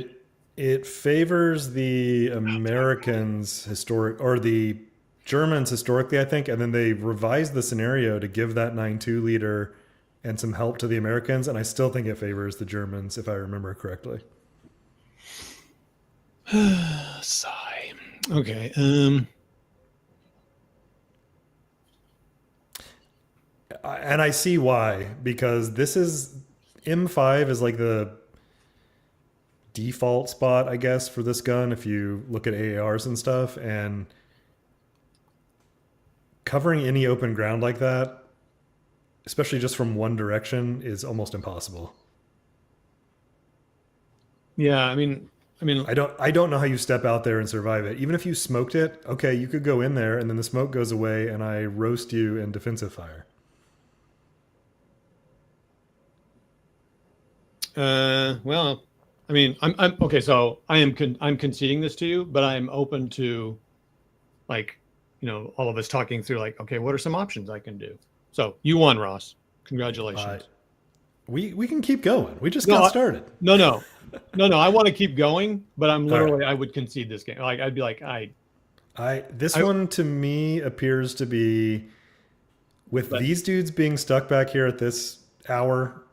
It favors the Americans or the Germans historically, I think, and then they revised the scenario to give that 9-2 leader and some help to the Americans, and I still think it favors the Germans, if I remember correctly.
Sigh. Okay.
And I see why, because this is M5 is like the default spot, I guess, for this gun if you look at AARs and stuff, and covering any open ground like that, especially just from one direction, is almost impossible.
Yeah, I mean,
I don't know how you step out there and survive it. Even if you smoked it, okay, you could go in there and then the smoke goes away and I roast you in defensive fire.
Well, I mean, I'm okay. So I'm conceding this to you, but I'm open to, like, all of us talking through, like, okay, what are some options I can do? So you won, Ross. Congratulations.
We can keep going. We just
No,
got started.
No. I want to keep going, but I'm
All right.
literally, I would concede this game. Like, I'd be like,
This one to me appears to be with
But-
these dudes being stuck back here at this hour.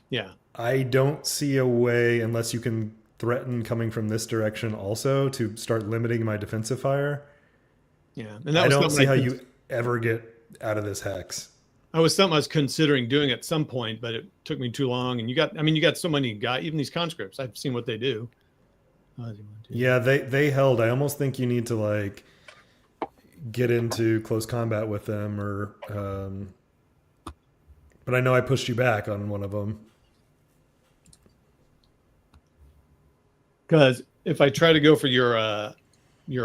yeah.
I don't see a way, unless you can threaten coming from this direction also, to start limiting my defensive fire.
Yeah. And
I
was
don't
something
see how you ever get out of this hex.
I was something I was considering doing at some point, but it took me too long. And you got so many guys, even these conscripts, I've seen what they do.
Yeah, they held. I almost think you need to like get into close combat with them, or but I know I pushed you back on one of them.
Because if I try to go for your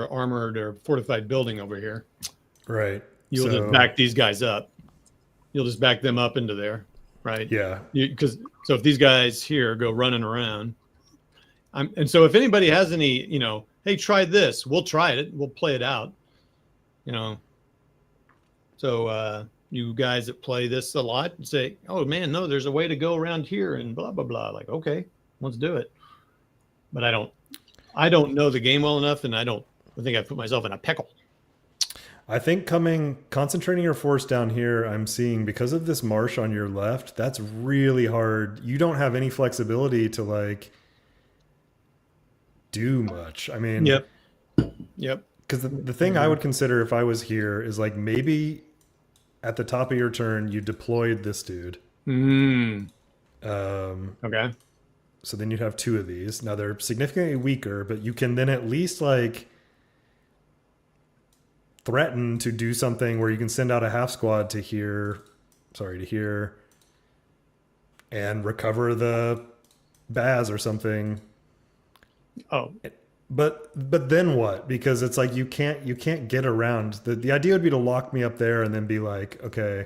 armored or fortified building over here,
Right.
you'll just back these guys up. You'll just back them up into there, right?
Yeah.
So if these guys here go running around, and so if anybody has any, hey, try this, we'll try it. We'll play it out, So you guys that play this a lot say, oh man, no, there's a way to go around here and blah, blah, blah. Like, okay, let's do it. But I don't know the game well enough, and I think I've put myself in a pickle.
I think concentrating your force down here, I'm seeing because of this marsh on your left, that's really hard. You don't have any flexibility to like do much. I mean,
Yep.
Because the thing I would consider if I was here is like maybe at the top of your turn, you deployed this dude.
Okay.
So then you'd have two of these. Now they're significantly weaker, but you can then at least like threaten to do something where you can send out a half squad to here, and recover the Baz or something.
Oh,
but then what? Because it's like you can't get around. The idea would be to lock me up there and then be like, okay.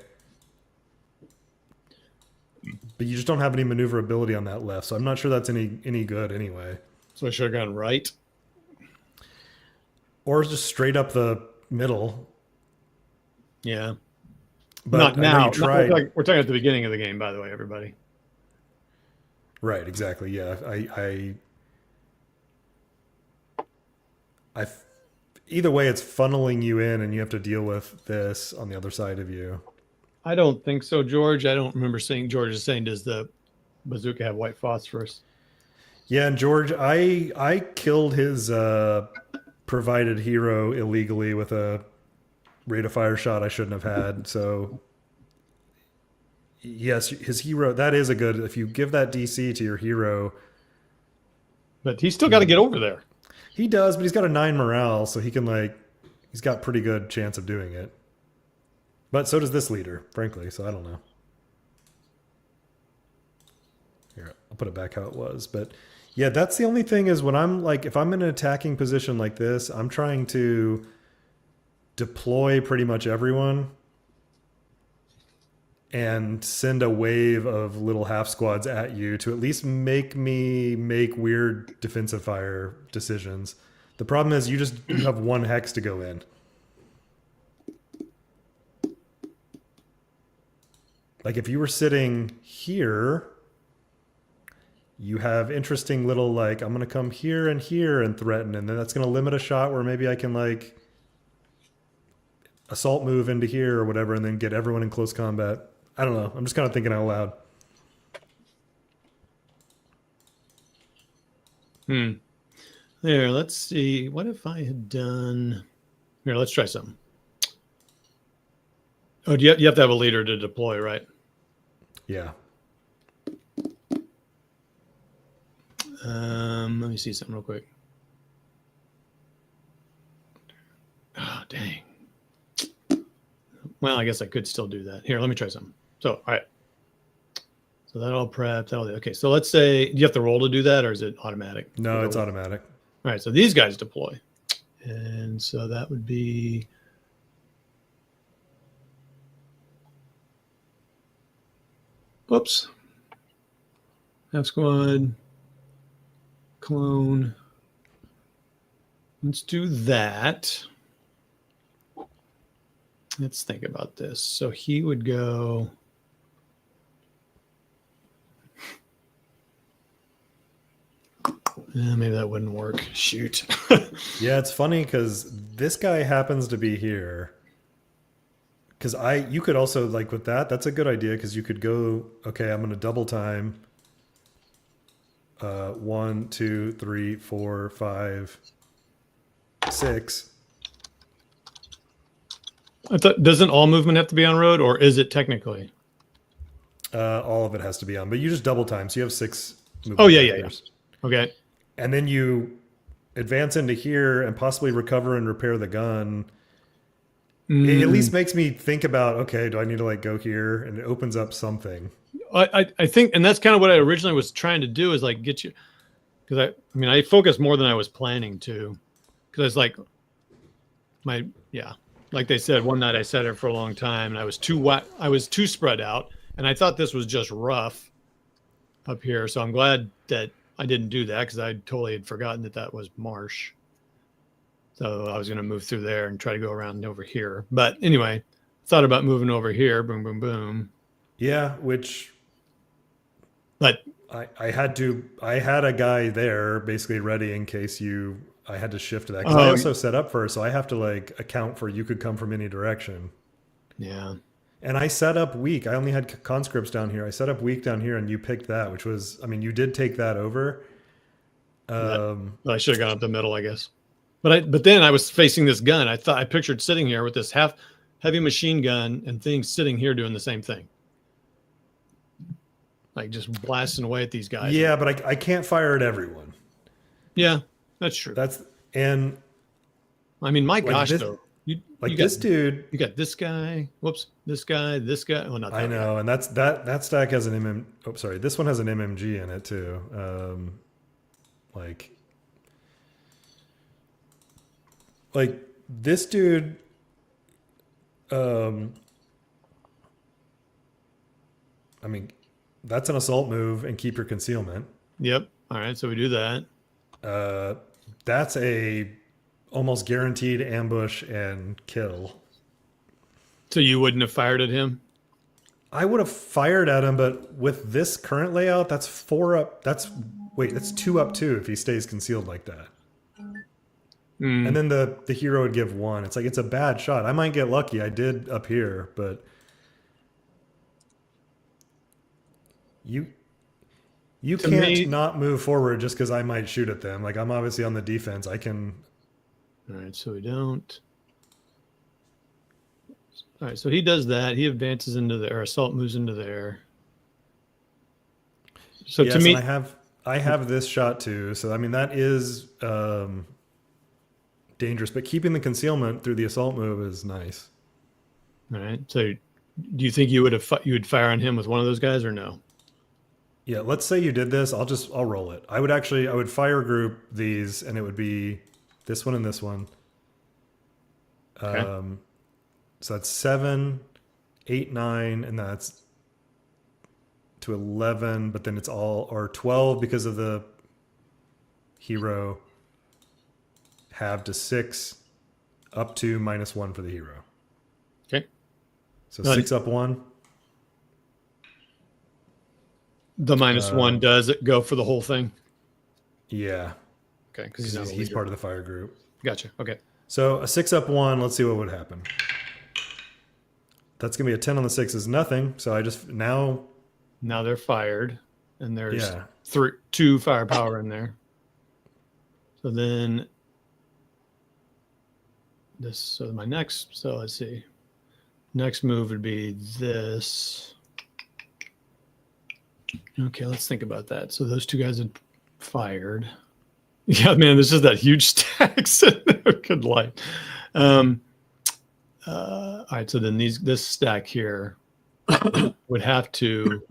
But you just don't have any maneuverability on that left, so I'm not sure that's any good anyway.
so I should have gone right.
Or just straight up the middle.
Yeah.
But
Not now.
You tried.
We're talking at the beginning of the game, by the way, everybody.
Right, exactly. Yeah. Either way, it's funneling you in, and you have to deal with this on the other side of you.
I don't think so, George. I don't remember seeing George is saying, does the bazooka have white phosphorus?
Yeah, and George, I killed his provided hero illegally with a rate of fire shot I shouldn't have had. So yes, his hero, that is a good, if you give that DC to your hero.
But he's still got to get over there.
He does, but he's got a 9 morale, so he can he's got pretty good chance of doing it. But so does this leader, frankly, so I don't know. Here, I'll put it back how it was. But yeah, that's the only thing is when I'm if I'm in an attacking position like this, I'm trying to deploy pretty much everyone and send a wave of little half squads at you to at least make me make weird defensive fire decisions. The problem is you have one hex to go in. Like if you were sitting here, you have interesting little I'm going to come here and threaten, and then that's going to limit a shot where maybe I can assault move into here or whatever and then get everyone in close combat. I don't know. I'm just kind of thinking out loud.
There, let's see. What if I had done... Here, let's try something. Oh, you have to have a leader to deploy, right?
Yeah.
Let me see something real quick. Oh, dang. Well, I guess I could still do that. Here, let me try something. So, all right. So that all prepped. Okay, so let's say, do you have to roll to do that, or is it automatic?
No, it's automatic.
All right, so these guys deploy. And so that would be... Whoops. Half squad. Clone. Let's do that. let's think about this. So he would go. Maybe that wouldn't work. Shoot.
Yeah, it's funny because this guy happens to be here. Because you could also, like with that, that's a good idea because you could go, okay, I'm going to double time. 1, 2, 3, 4, 5, 6.
I thought, doesn't all movement have to be on road, or is it technically?
All of it has to be on, but you just double time, so you have 6 movement.
Oh, yeah. Okay.
And then you advance into here and possibly recover and repair the gun. It at least makes me think about, okay, do I need to like go here? And it opens up something.
I think, and that's kind of what I originally was trying to do, is like get you, because I mean, I focused more than I was planning to, because it's like like they said, one night I sat there for a long time and I was too spread out, and I thought this was just rough up here. So I'm glad that I didn't do that, because I totally had forgotten that was marsh. So I was going to move through there and try to go around over here. But anyway, thought about moving over here. Boom, boom, boom.
Yeah, but I had a guy there basically ready in case I had to shift that. Because I also set up first, so I have to like account for you could come from any direction.
Yeah.
And I set up weak. I only had conscripts down here. I set up weak down here, and you picked that, which was, I mean, you did take that over.
I should have gone up the middle, I guess. But then I was facing this gun. I pictured sitting here with this heavy machine gun and things sitting here doing the same thing, like just blasting away at these guys.
Yeah, but I can't fire at everyone.
Yeah, that's true.
And
I mean, my gosh, though.
This dude.
You got this guy. Whoops, this guy. Well, not that
I know,
guy.
and that stack has an this one has an MMG in it too. Like this dude. I mean, that's an assault move and keep your concealment.
Yep. All right, so we do that.
That's a almost guaranteed ambush and kill.
So you wouldn't have fired at him?
I would have fired at him, but with this current layout, that's 4 up. That's 2 up 2 if he stays concealed like that. And then the hero would give 1. It's like, it's a bad shot. I might get lucky. I did up here, but you can't not move forward just because I might shoot at them. Like, I'm obviously on the defense. I can.
All right, so we don't. All right, so he does that. He advances into there. Assault moves into there. So
yes,
to me,
and I have this shot too. So I mean, that is dangerous, but keeping the concealment through the assault move is nice.
All right. So do you think you would fire on him with one of those guys, or no?
Yeah, let's say you did this. I'll roll it. I would fire group these, and it would be this one and this one.
Okay.
So that's 7, 8, 9, and that's to 11, but then it's all, or 12 because of the hero, half to 6, up to -1 for the hero.
Okay.
So 6 up 1.
The -1 does it go for the whole thing?
Yeah.
Okay, because
he's part of the fire group.
Gotcha. Okay.
So a 6 up 1. Let's see what would happen. That's gonna be a 10 on the 6 is nothing. So I just now
they're fired, and there's 2 firepower in there. So then this. So let's see. Next move would be this. Okay, let's think about that. So those 2 guys had fired. Yeah, man, this is that huge stack sitting there. Good light. All right, so then this stack here would have to.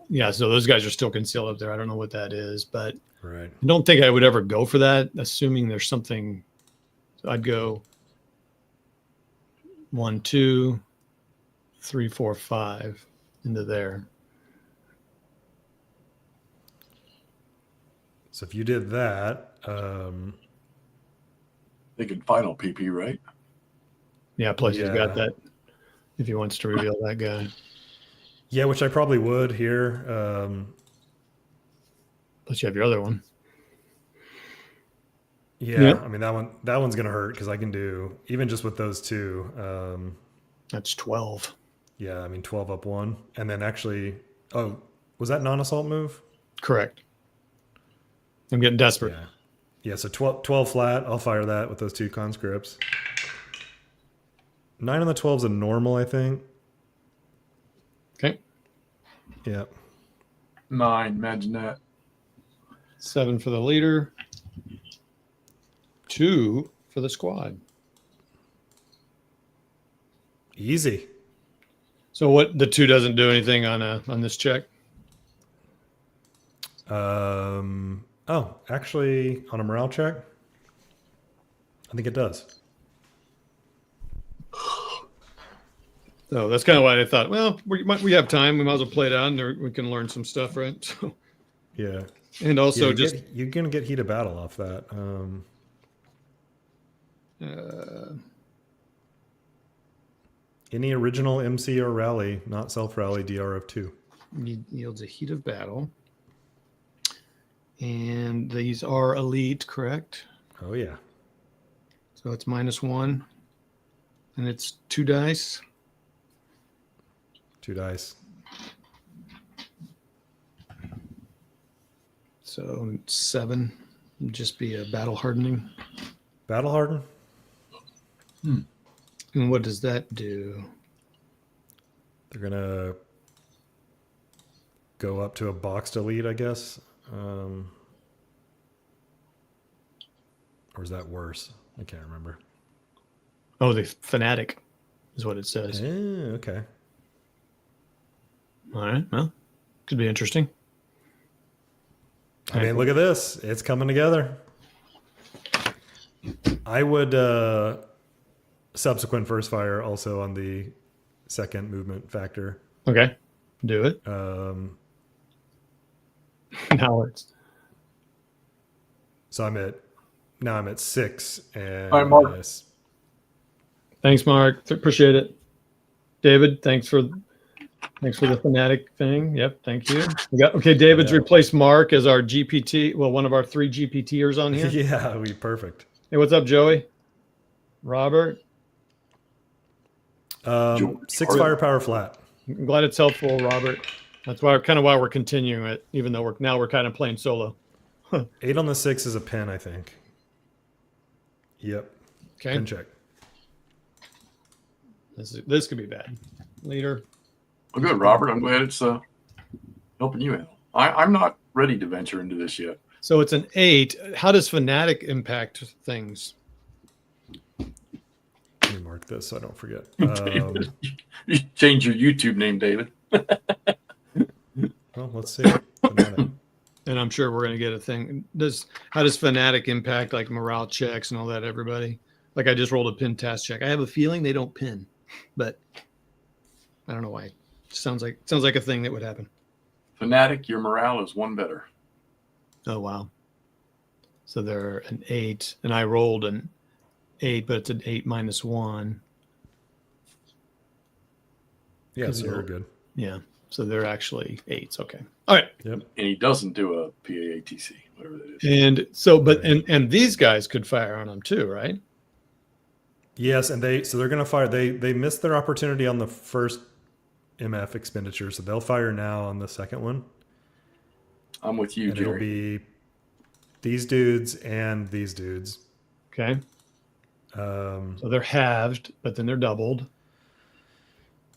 Yeah, so those guys are still concealed up there. I don't know what that is, but
right.
I don't think I would ever go for that, assuming there's something. So I'd go 1, 2, 3, 4, 5 into there.
So if you did that,
they could final PP, right?
Yeah, plus he's got
Yeah.
that if he wants to reveal that guy.
Yeah, which I probably would here.
Plus you have your other one.
Yeah,
Yep.
I mean that one's gonna hurt because I can do even just with those two.
That's 12.
Yeah, I mean 12 up 1, and then actually, oh, was that non-assault move?
Correct. I'm getting desperate.
Yeah, yeah. So 12 flat. I'll fire that with those two conscripts. 9 on the 12 is a normal, I think.
Okay.
Yeah.
9, imagine that.
7 for the leader. 2 for the squad.
Easy.
So what? The 2 doesn't do anything on this check.
Oh, actually, on a morale check, I think it does.
So that's kind of why I thought. Well, we have time. We might as well play it out, and we can learn some stuff, right? So,
Yeah.
and also
Yeah,
just
you're gonna get heat of battle off that. Any original MC or rally, not self rally, DR of 2.
yields a heat of battle. And these are elite, correct?
Oh yeah.
So it's -1, and it's 2 dice.
2 dice.
So 7 would just be a battle hardening.
Battle harden.
And what does that do?
They're gonna go up to a boxed elite, I guess. Or is that worse? I can't remember.
Oh, the fanatic is what it says.
Okay.
All right. Well, could be interesting.
I mean, look at this. It's coming together. I would subsequent first fire also on the second movement factor.
Okay. Do it. Now it's
So I'm at 6 and
All right, Mark.
thanks, Mark. Appreciate it. David, thanks for the fanatic thing. Yep, thank you. Okay, David's replaced Mark as our GPT. Well, one of our 3 GPTers on here.
Yeah, perfect.
Hey, what's up, Joey? Robert.
6 firepower flat.
I'm glad it's helpful, Robert. That's why we're continuing it, even though we're kind of playing solo.
8 on the 6 is a pin, I think. Yep.
Okay.
Pin check.
This could be bad. Leader.
Well, good, Robert. I'm glad it's helping you out. I'm not ready to venture into this yet.
So it's an 8. How does fanatic impact things?
Let me mark this so I don't forget.
You change your YouTube name, David.
Well, let's see. Fanatic.
And I'm sure we're going to get a thing. How does fanatic impact like morale checks and all that, everybody? Like I just rolled a pin task check. I have a feeling they don't pin, but I don't know why. It sounds like a thing that would happen.
Fanatic, your morale is 1 better.
Oh, wow. So they're an 8, and I rolled an 8, but it's an 8 -1.
Yeah, so we're good.
Yeah. So they're actually 8s. Okay. All right.
Yep.
And he doesn't do a PAATC, whatever that is.
And so, but and these guys could fire on them too, right?
Yes, and they're going to fire. They missed their opportunity on the first MF expenditure, so they'll fire now on the second one.
I'm with you,
And
Jerry.
it'll be these dudes and these dudes.
Okay. So they're halved, but then they're doubled.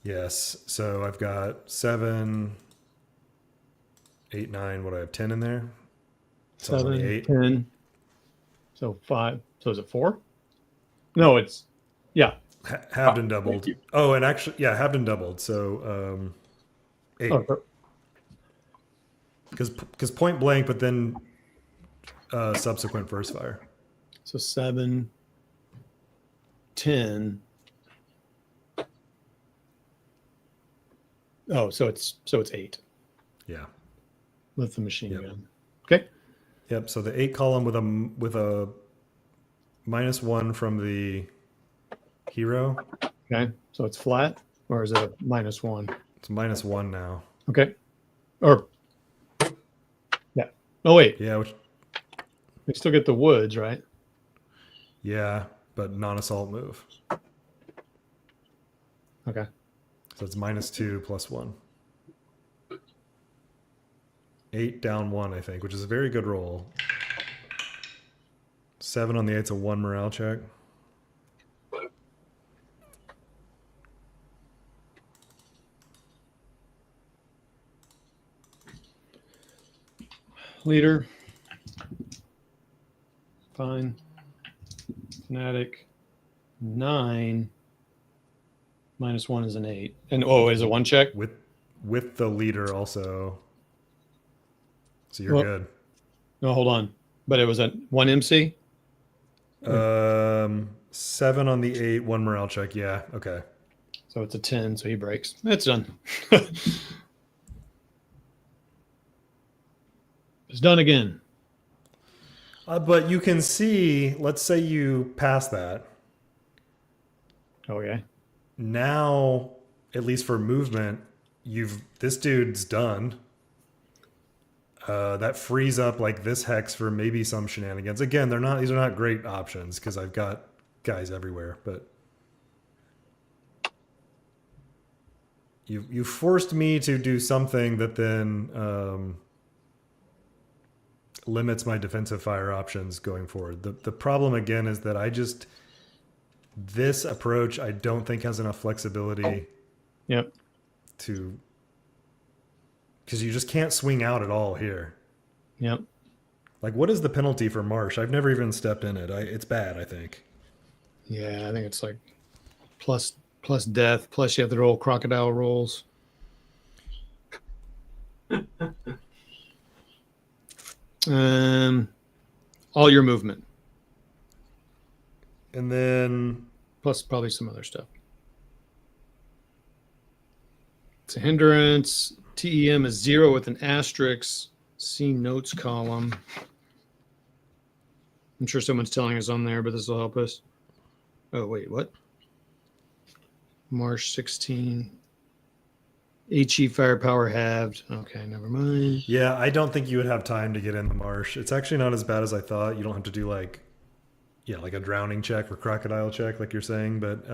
Yes. So I've got 7, 8, 9. What do I have? 10 in there. So
7,
8.
10. So 5. So is it 4? No, it's
Halved and doubled. Oh, and actually, yeah, halved and doubled. So 8. Because point blank, but then subsequent first fire.
So 7, 10. Oh, so it's 8
Yeah.
with the machine
Yep.
gun. Okay.
Yep. So the 8 column with a -1 from the hero.
Okay, so it's flat, or is it a -1?
It's -1 now.
Okay, or yeah. Oh wait,
Yeah, which
we still get the woods, right?
yeah, but non-assault move.
Okay.
So it's -2 +1. 8 down 1, I think, which is a very good roll. 7 on the 8's a 1 morale check.
Leader. Fine. Fanatic. 9. -1 is an 8. And is it 1 check?
With the leader also. So you're
Well,
good.
No, hold on. But it was a 1 MC?
7 on the 8, 1 morale check. Yeah, okay.
So it's a 10, so he breaks. It's done. It's done again.
But you can see, let's say you pass that.
Okay.
Now, at least for movement, this dude's done. That frees up like this hex for maybe some shenanigans. Again, these are not great options because I've got guys everywhere, but you forced me to do something that then limits my defensive fire options going forward. The problem again is that this approach I don't think has enough flexibility.
Yep.
Because you just can't swing out at all here.
Yep.
Like, what is the penalty for Marsh? I've never even stepped in it. It's bad, I think.
Yeah, I think it's like plus death, plus you have to roll crocodile rolls. All your movement.
And then
Plus probably some other stuff. It's a hindrance. TEM is 0 with an asterisk. See notes column. I'm sure someone's telling us on there, but this will help us. Oh, wait, what? March 16. HE firepower halved. Okay, never mind.
yeah, I don't think you would have time to get in the marsh. It's actually not as bad as I thought. You don't have to do like a drowning check or crocodile check, like you're saying. But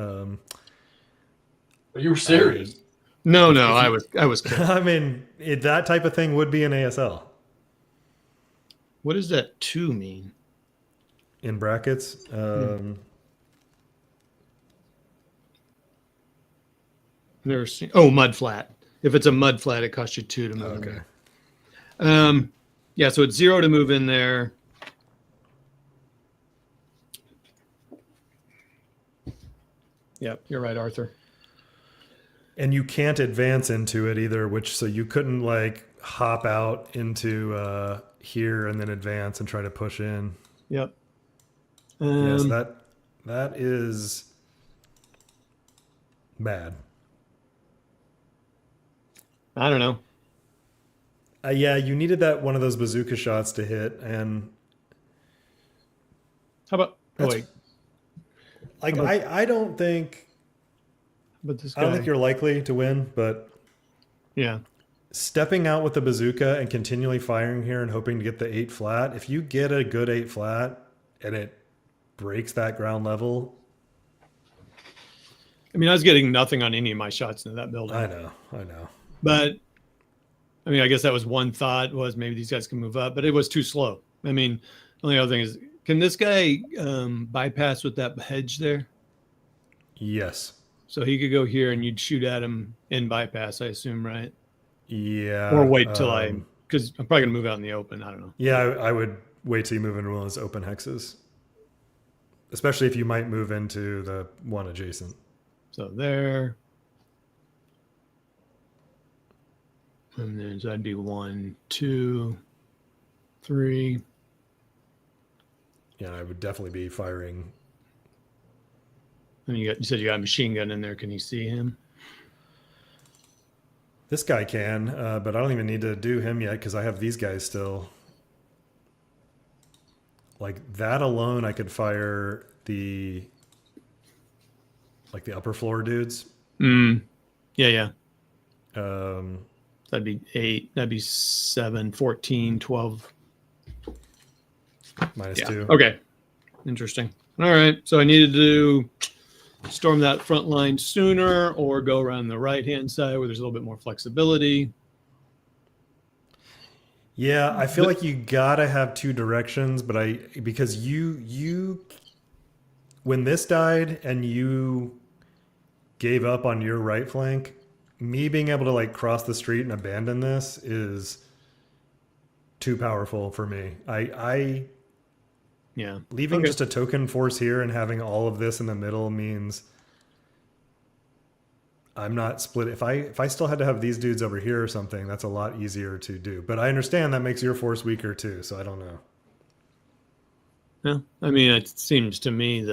You were serious.
No, I was kidding.
I mean, that type of thing would be an ASL.
What does that 2 mean?
In brackets.
Never seen. Oh, mud flat. If it's a mud flat, it costs you 2 to move in
Okay.
there. Yeah, so it's 0 to move in there. Yep, you're right, Arthur.
And you can't advance into it either, so you couldn't like hop out into here and then advance and try to push in.
Yep.
Yes, that is bad.
I don't know.
Yeah, you needed that one of those bazooka shots to hit, and
How about? Oh wait.
like
How about-
I don't think
But this
I
guy.
don't think you're likely to win, but
Yeah.
stepping out with the bazooka and continually firing here and hoping to get the 8 flat. If you get a good 8 flat and it breaks that ground level,
I mean, I was getting nothing on any of my shots into that building.
I know.
But I mean, I guess that was one thought, was maybe these guys can move up, but it was too slow. I mean, the only other thing is, can this guy bypass with that hedge there?
Yes.
So he could go here and you'd shoot at him in bypass, I assume, right?
Yeah.
Or wait till because I'm probably gonna move out in the open. I don't know.
Yeah, I would wait till you move into one of those open hexes, especially if you might move into the one adjacent.
So there. And then so that'd be 1, 2, 3.
Yeah, I would definitely be firing.
And you said you got a machine gun in there. Can you see him?
This guy can, but I don't even need to do him yet because I have these guys still. Like that alone, I could fire the like the upper floor dudes.
Yeah.
Um,
That'd be 8. That'd be 7, 14, 12.
-2.
Okay. Interesting. All right. So I needed to storm that front line sooner or go around the right-hand side where there's a little bit more flexibility.
Yeah, I feel like you gotta have 2 directions, but because you when this died and you gave up on your right flank, me being able to like cross the street and abandon this is too powerful for me. I
Yeah.
leaving just a token force here and having all of this in the middle means I'm not split. If I still had to have these dudes over here or something, that's a lot easier to do. But I understand that makes your force weaker too, so I don't know.
Yeah. I mean, it seems to me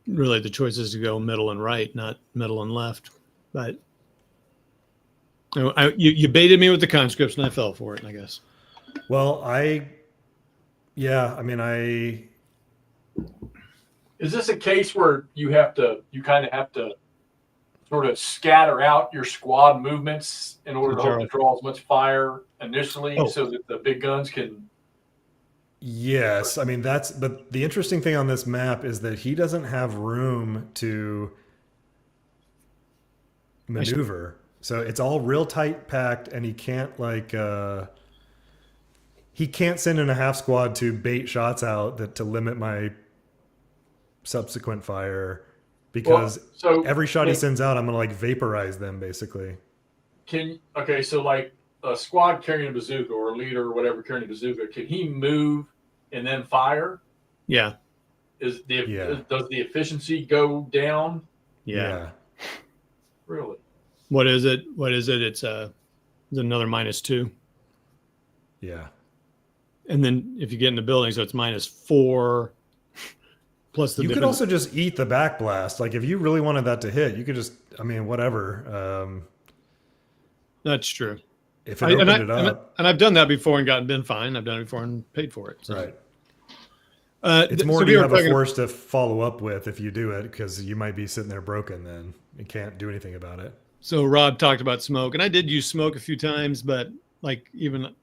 really the choice is to go middle and right, not middle and left. But you baited me with the conscripts and I fell for it, I guess.
Well, I mean,
Is this a case where you kind of have to sort of scatter out your squad movements in order to hope to draw as much fire initially so that the big guns can?
Yes, I mean but the interesting thing on this map is that he doesn't have room to maneuver. So it's all real tight packed and he can't he can't send in a half squad to bait shots out to limit my subsequent fire because every shot he sends out I'm going to like vaporize them basically.
So like a squad carrying a bazooka or a leader or whatever carrying a bazooka, can he move and then fire?
Yeah.
Does the efficiency go down?
Yeah.
Really?
What is it? It's another -2.
Yeah.
And then if you get in the building, so it's -4 plus the.
You could also just eat the backblast. Like if you really wanted that to hit, you could just. I mean, whatever.
That's true.
If it opened it up,
and I've done that before and been fine. I've done it before and paid for it. So.
Right. It's more you have a force to follow up with if you do it because you might be sitting there broken. Then you can't do anything about it.
So Rob talked about smoke, and I did use smoke a few times, but like even,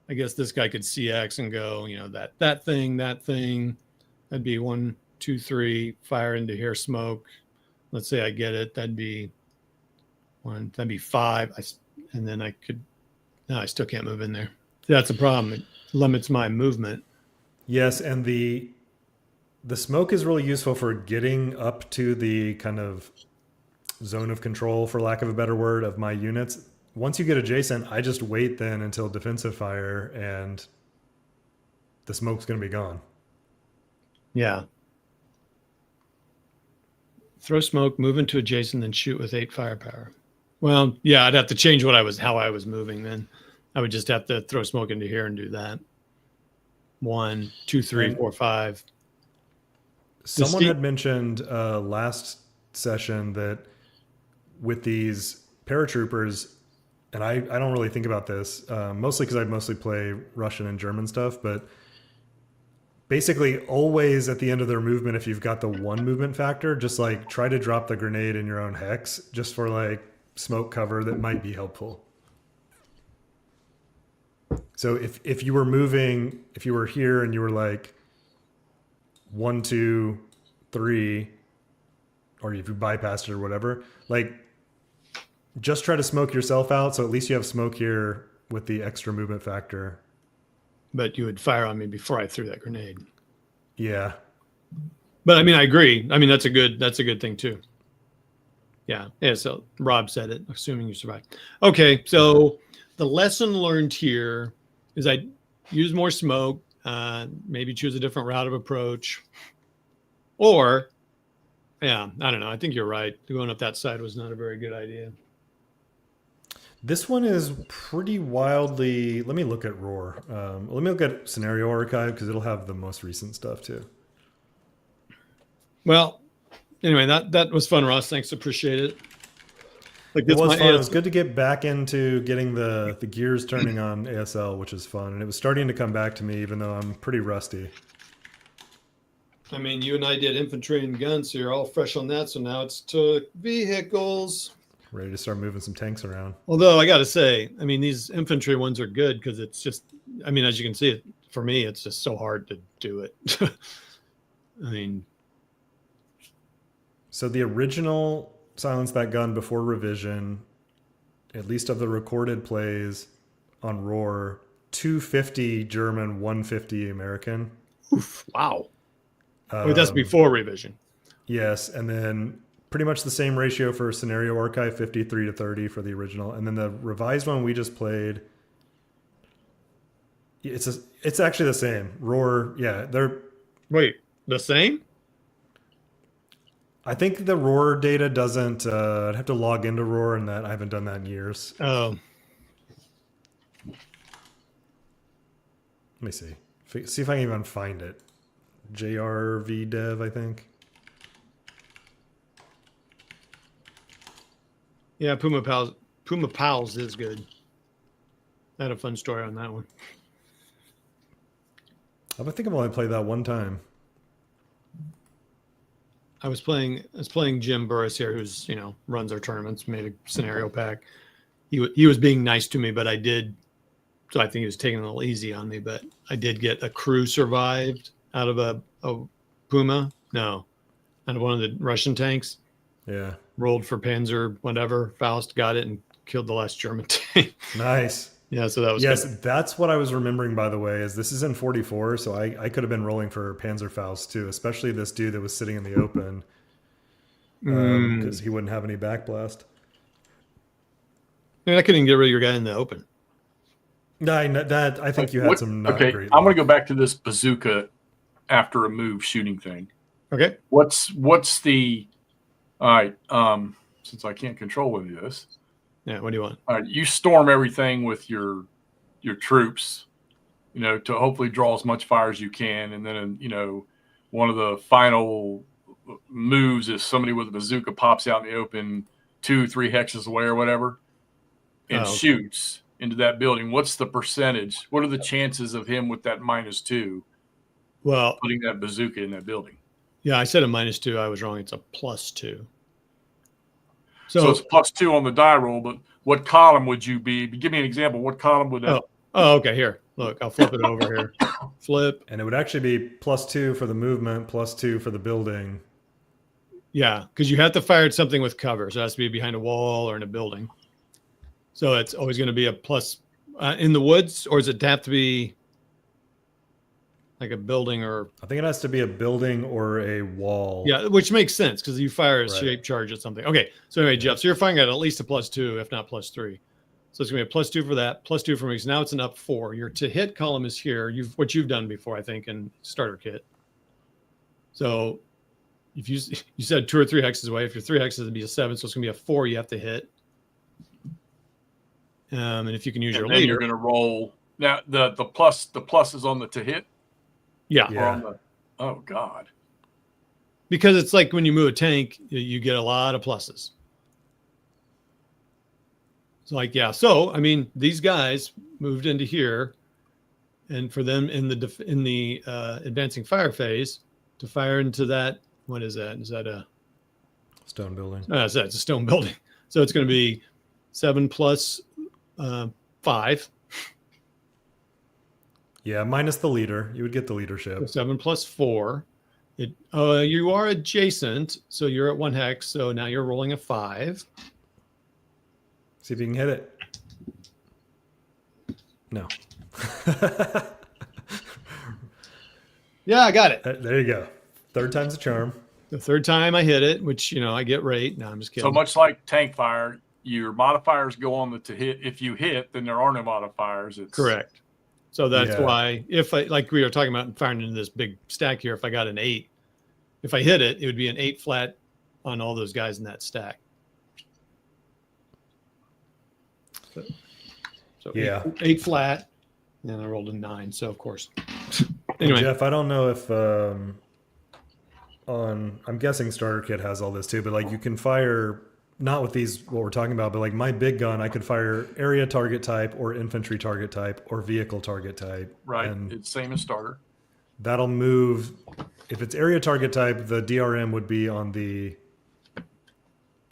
I guess this guy could CX and go, that thing. That'd be 1, 2, 3, fire into here, smoke. Let's say I get it. That'd be 1. That'd be 5. And then I could. No, I still can't move in there. That's a problem. It limits my movement.
Yes, and the smoke is really useful for getting up to the kind of zone of control, for lack of a better word, of my units. Once you get adjacent, I just wait then until defensive fire and the smoke's going to be gone.
Yeah. Throw smoke, move into adjacent, then shoot with 8 firepower. Well, yeah, I'd have to change how I was moving then. I would just have to throw smoke into here and do that. 1, 2, 3, 4, 5.
Someone had mentioned last session that with these paratroopers, and I don't really think about this, mostly because I mostly play Russian and German stuff, but basically always at the end of their movement, if you've got the 1 movement factor, just like try to drop the grenade in your own hex just for like smoke cover that might be helpful. So if you were moving, if you were here and you were like 1, 2, 3, or if you bypassed it or whatever, like just try to smoke yourself out. So at least you have smoke here with the extra movement factor.
But you would fire on me before I threw that grenade.
Yeah.
But I mean, I agree. I mean, that's a good thing too. Yeah. Yeah. So Rob said it, assuming you survived. Okay. So the lesson learned here is I use more smoke, maybe choose a different route of approach, or yeah, I don't know. I think you're right. Going up that side was not a very good idea.
This one is pretty wildly. Let me look at Roar. Let me look at Scenario Archive because it'll have the most recent stuff too.
Well, anyway, that was fun, Ross. Thanks, appreciate it.
Like it was fun. It was good to get back into getting the gears turning on ASL, which is fun, and it was starting to come back to me, even though I'm pretty rusty.
I mean, you and I did infantry and guns, so you're all fresh on that. So now it's to vehicles.
Ready to start moving some tanks around.
Although I got to say, I mean, these infantry ones are good because it's just, I mean, as you can see, for me, it's just so hard to do it. I mean,
so the original Silence That Gun before revision, at least of the recorded plays on Roar, 250 German, 150 American.
oof, wow. Wait, that's before revision.
Yes, and then pretty much the same ratio for Scenario Archive, 53 to 30 for the original, and then the revised one we just played. It's actually the same. Roar, yeah, they're.
Wait, the same?
I think the Roar data doesn't. I'd have to log into Roar, and that I haven't done that in years.
Oh,
Let me see. See if I can even find it. JRV Dev, I think.
yeah, Puma Pals is good. I had a fun story on that one.
I think I've only played that one time.
I was playing Jim Burris here, who's runs our tournaments, made a scenario pack. He was being nice to me, but I did. So I think he was taking a little easy on me, but I did get a crew survived out of a Puma. No, out of one of the Russian tanks.
Yeah.
Rolled for Panzer, whatever. Faust got it and killed the last German tank.
Nice.
Yeah, so that was
good. That's what I was remembering, by the way, is this is in 44, so I could have been rolling for Panzerfaust too, especially this dude that was sitting in the open because he wouldn't have any backblast.
I couldn't get rid of your guy in the open.
I think you had some not great.
I'm going to go back to this bazooka after a move shooting thing.
Okay.
What's the all right? Since I can't control any of this.
Yeah, what do you want?
All right, you storm everything with your troops, to hopefully draw as much fire as you can, and then one of the final moves is somebody with a bazooka pops out in the open 2-3 hexes away or whatever, and shoots into that building. What's the percentage? What are the chances of him with that -2?
Well,
putting that bazooka in that building.
Yeah, I said a -2. I was wrong. It's a +2.
So it's +2 on the die roll, but what column would you be? Give me an example. What column would that?
Oh, okay. Here, look, I'll flip it over here. Flip.
And it would actually be +2 for the movement, +2 for the building.
Yeah, because you have to fire at something with cover. So it has to be behind a wall or in a building. So it's always going to be a plus in the woods, or does it have to be like a building or?
I think it has to be a building or a wall.
Yeah, which makes sense because you fire a shape charge at something. Okay, so anyway, Jeff, so you're firing at least a +2, if not +3. So it's going to be a +2 for that, +2 for me. So now it's an up 4. Your to hit column is here. What you've done before, I think, in starter kit. So if you said 2 or 3 hexes away, if you're 3 hexes, it'd be a 7. So it's going to be a 4 you have to hit. And if you can use your leader,
you're going to roll. Now the plus is on the to hit.
Yeah.
Oh God.
Because it's like when you move a tank, you get a lot of pluses. So so I mean, these guys moved into here, and for them in the advancing fire phase to fire into that. What is that? Is that a
stone building?
It's a stone building. So it's going to be 7 plus 5.
Yeah, minus the leader. You would get the leadership.
So 7 plus 4. You are adjacent, so you're at 1 hex. So now you're rolling a 5.
See if you can hit it. No.
Yeah, I got it.
There you go. Third time's a charm.
The third time I hit it, which I get rate. No, I'm just kidding.
So much like tank fire, your modifiers go on the to hit. If you hit, then there are no modifiers. It's
correct. So that's why if I, like we were talking about firing into this big stack here, if I got an 8, if I hit it, it would be an 8 flat on all those guys in that stack. So
yeah,
8 flat, and I rolled a 9. So of course. Anyway,
Jeff, I don't know if I'm guessing starter kit has all this too, but like you can fire not with these what we're talking about, but like my big gun, I could fire area target type or infantry target type or vehicle target type.
Right, it's same as starter.
that'll move. If it's area target type, the DRM would be on the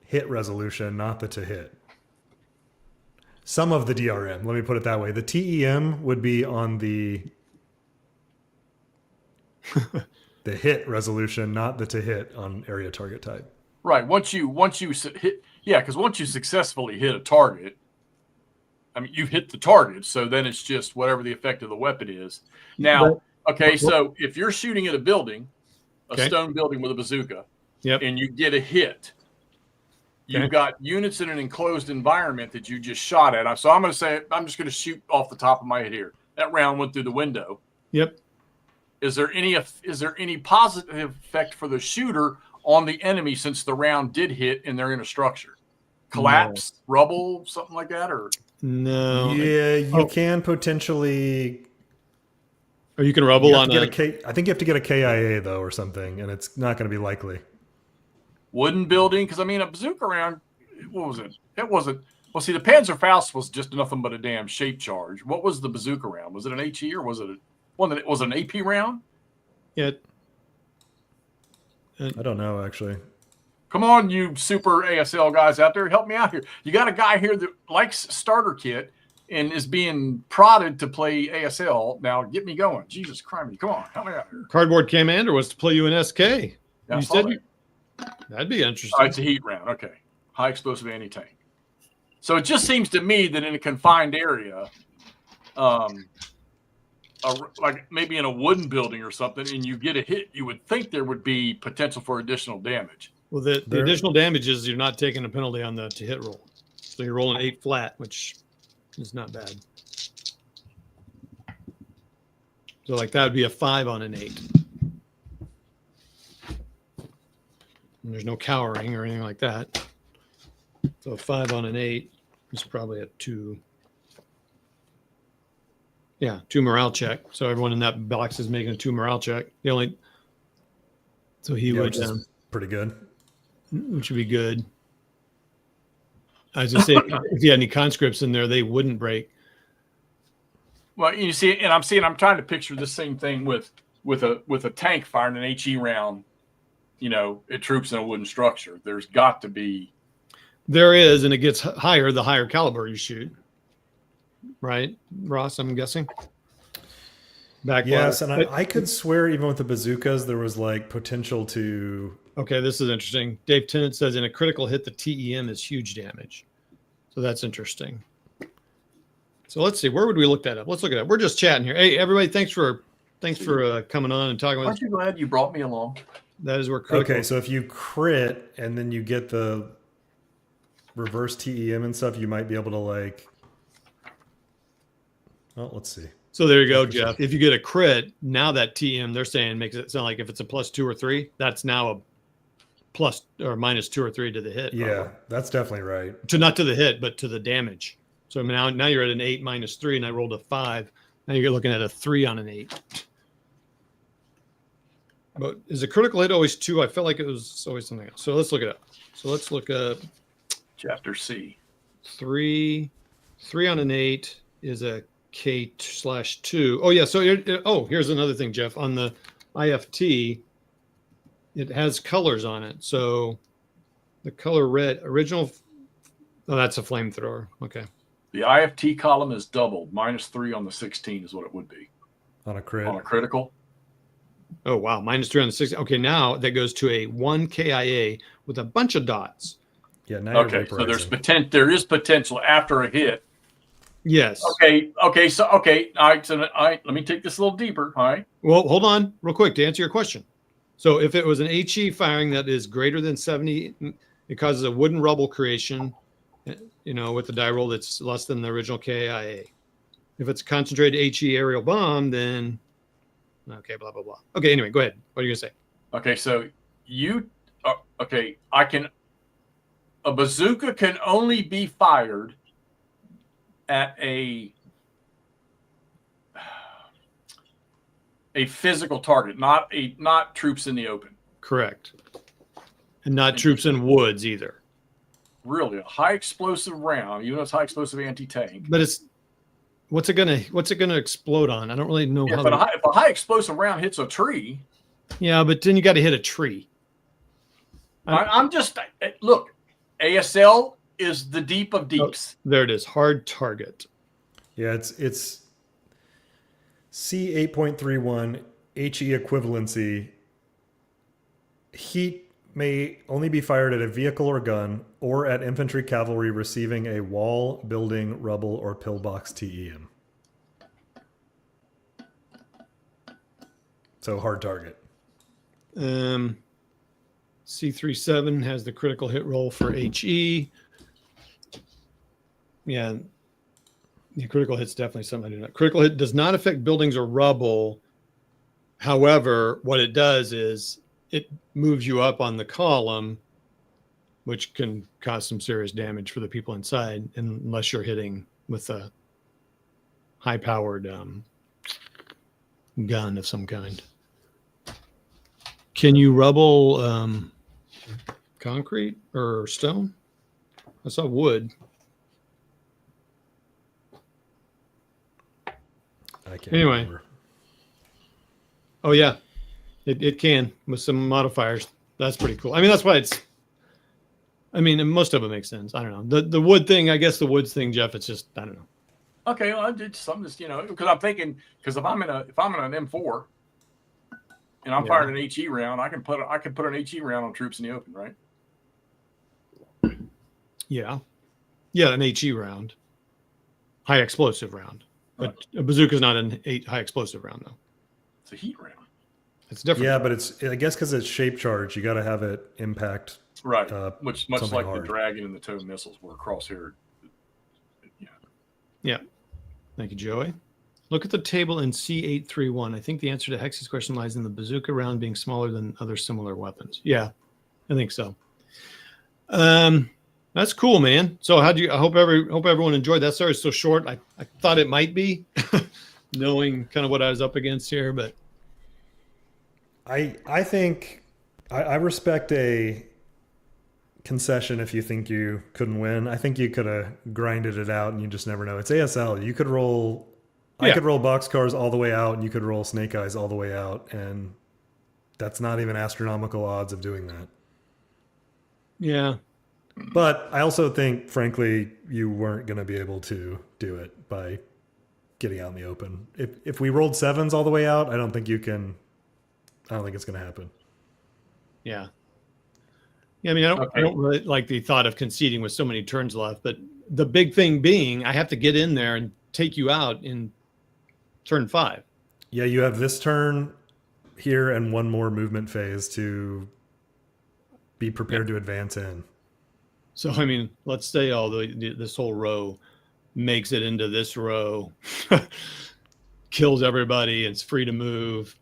hit resolution, not the to hit. Some of the DRM, let me put it that way. The TEM would be on the the hit resolution, not the to hit on area target type.
Right. Once you hit, yeah, because once you successfully hit a target, I mean, you hit the target. So then it's just whatever the effect of the weapon is. Now, okay, so if you're shooting at a building, a stone building with a bazooka, and you get a hit, you've got units in an enclosed environment that you just shot at. So I'm going to say, I'm just going to shoot off the top of my head here. That round went through the window.
Yep.
Is there any positive effect for the shooter on the enemy since the round did hit and they're in a structure? Collapse, rubble, something like that, or
no?
Yeah, you can potentially.
Or you can rubble on
I think you have to get a KIA though, or something, and it's not going to be likely.
Wooden building, because I mean, a bazooka round. What was it? It wasn't. Well, see, the Panzerfaust was just nothing but a damn shape charge. What was the bazooka round? Was it an HE or was it one that was an AP round?
Yeah.
I don't know, actually.
Come on, you super ASL guys out there, help me out here. You got a guy here that likes starter kit and is being prodded to play ASL. Now get me going. Jesus Christ, come on, help me out here.
Cardboard Commander was to play you in SK.
Yeah,
you said that'd be interesting.
Oh, it's a heat round. Okay. High explosive anti-tank. So it just seems to me that in a confined area, like maybe in a wooden building or something, and you get a hit, you would think there would be potential for additional damage.
Well, the additional damage is you're not taking a penalty on the to hit roll. So you're rolling 8 flat, which is not bad. So like that would be a 5 on an 8. And there's no cowering or anything like that. So a 5 on an 8 is probably a 2. Yeah, 2 morale check. So everyone in that box is making a 2 morale check. So he would,
which is pretty good.
Which would be good. I was just saying, if you had any conscripts in there, they wouldn't break.
Well, you see, and I'm trying to picture the same thing with a tank firing an HE round. You know, it troops in a wooden structure. There's got to be.
There is, and it gets higher the higher caliber you shoot. Right, Ross? I'm guessing.
Yes, and I could swear even with the bazookas there was like potential to.
Okay, this is interesting. Dave Tennant says in a critical hit the TEM is huge damage, so that's interesting. So let's see, where would we look that up? Let's look it up. We're just chatting here. Hey, everybody, thanks for coming on and talking with us.
Aren't you glad you brought me along?
That is where critical.
Okay, so if you crit and then you get the reverse TEM and stuff, you might be able to like. Well, let's see.
So there you go, Jeff. If you get a crit, now that TM they're saying makes it sound like if it's a +2 or 3, that's now a plus or -2 or 3 to the hit.
Yeah,
probably.
that's definitely right.
Not to the hit, but to the damage. So now you're at an 8 -3, and I rolled a 5. Now you're looking at a 3 on an 8. But is a critical hit always 2? I felt like it was always something else. So let's look it up. So let's look up
Chapter C.
3 on an 8 is a K/2. Oh yeah. So here's another thing, Jeff. On the IFT, it has colors on it. So the color red original. Oh, that's a flamethrower. Okay.
The IFT column is doubled. -3 on the 16 is what it would be
On a crit.
on a critical.
Oh wow, -3 on the 16. Okay, now that goes to a 1 KIA with a bunch of dots.
Yeah. Now
Okay, so there is potential after a hit.
Yes.
Okay. All right. So all right. Let me take this a little deeper. All right.
Well, hold on real quick to answer your question. So if it was an HE firing that is greater than 70, it causes a wooden rubble creation, with the die roll that's less than the original KIA. If it's a concentrated HE aerial bomb, then okay, blah, blah, blah. Okay, anyway, go ahead. What are you going to say?
Okay, so a bazooka can only be fired at a physical target, not troops in the open.
Correct. And not troops in woods either.
Really, a high explosive round, even though it's high explosive anti-tank.
But it's what's it gonna explode on? I don't really know
If
how.
a high explosive round hits a tree,
Yeah, but then you got to hit a tree.
I'm just look. ASL is the deep of deeps.
There it is. Hard target.
Yeah, it's C 8.31 HE equivalency. Heat may only be fired at a vehicle or gun or at infantry cavalry receiving a wall, building, rubble, or pillbox TEM. So hard target.
C37 has the critical hit roll for HE. Yeah, the critical hit's definitely something I do not. Critical hit does not affect buildings or rubble. However, what it does is it moves you up on the column, which can cause some serious damage for the people inside, unless you're hitting with a high-powered gun of some kind. Can you rubble concrete or stone? I saw wood.
I can't
Anyway.
remember.
Oh yeah, it can with some modifiers. That's pretty cool. I mean, that's why it's. I mean, and most of it makes sense. I don't know the wood thing. I guess the woods thing, Jeff. It's just I don't know.
Okay, well, it's something that's because I'm thinking if I'm in an M4 and I'm firing an HE round, I can put an HE round on troops in the open, right?
Yeah, an HE round, high explosive round, but a bazooka is not an high explosive round though.
It's a heat round.
It's different.
Yeah, but I guess because it's shape charge, you got to have it impact.
Right, much like
hard.
the Dragon and the Toad missiles were crosshair.
Yeah. Thank you, Joey. Look at the table in C831. I think the answer to Hex's question lies in the bazooka round being smaller than other similar weapons. Yeah, I think so. That's cool, man. So I hope everyone enjoyed that. Sorry, it's so short. I thought it might be, knowing kind of what I was up against here, but
I think I respect a concession if you think you couldn't win. I think you could have grinded it out and you just never know. It's ASL. You could roll I could roll boxcars all the way out and you could roll snake eyes all the way out, and that's not even astronomical odds of doing that.
Yeah.
But I also think, frankly, you weren't going to be able to do it by getting out in the open. If we rolled sevens all the way out, I don't think it's going to happen.
Yeah. Yeah, I mean, I don't really like the thought of conceding with so many turns left, but the big thing being I have to get in there and take you out in turn 5.
Yeah, you have this turn here and one more movement phase to be prepared to advance in.
So, I mean, let's say this whole row makes it into this row, kills everybody, it's free to move.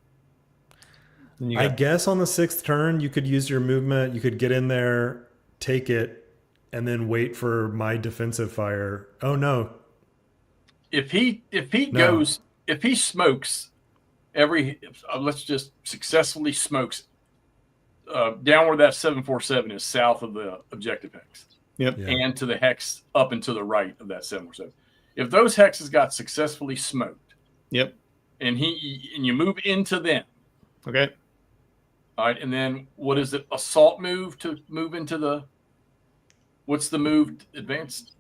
I guess on the 6th turn, you could use your movement. You could get in there, take it, and then wait for my defensive fire. Oh, no.
If he smokes let's just successfully smokes down where that 747 is south of the objective hex.
Yep.
Yeah.
And to the hex up and to the right of that 747. If those hexes got successfully smoked.
Yep.
And you move into them.
Okay.
All right, and then what is it? Assault move to move into what's the move advanced?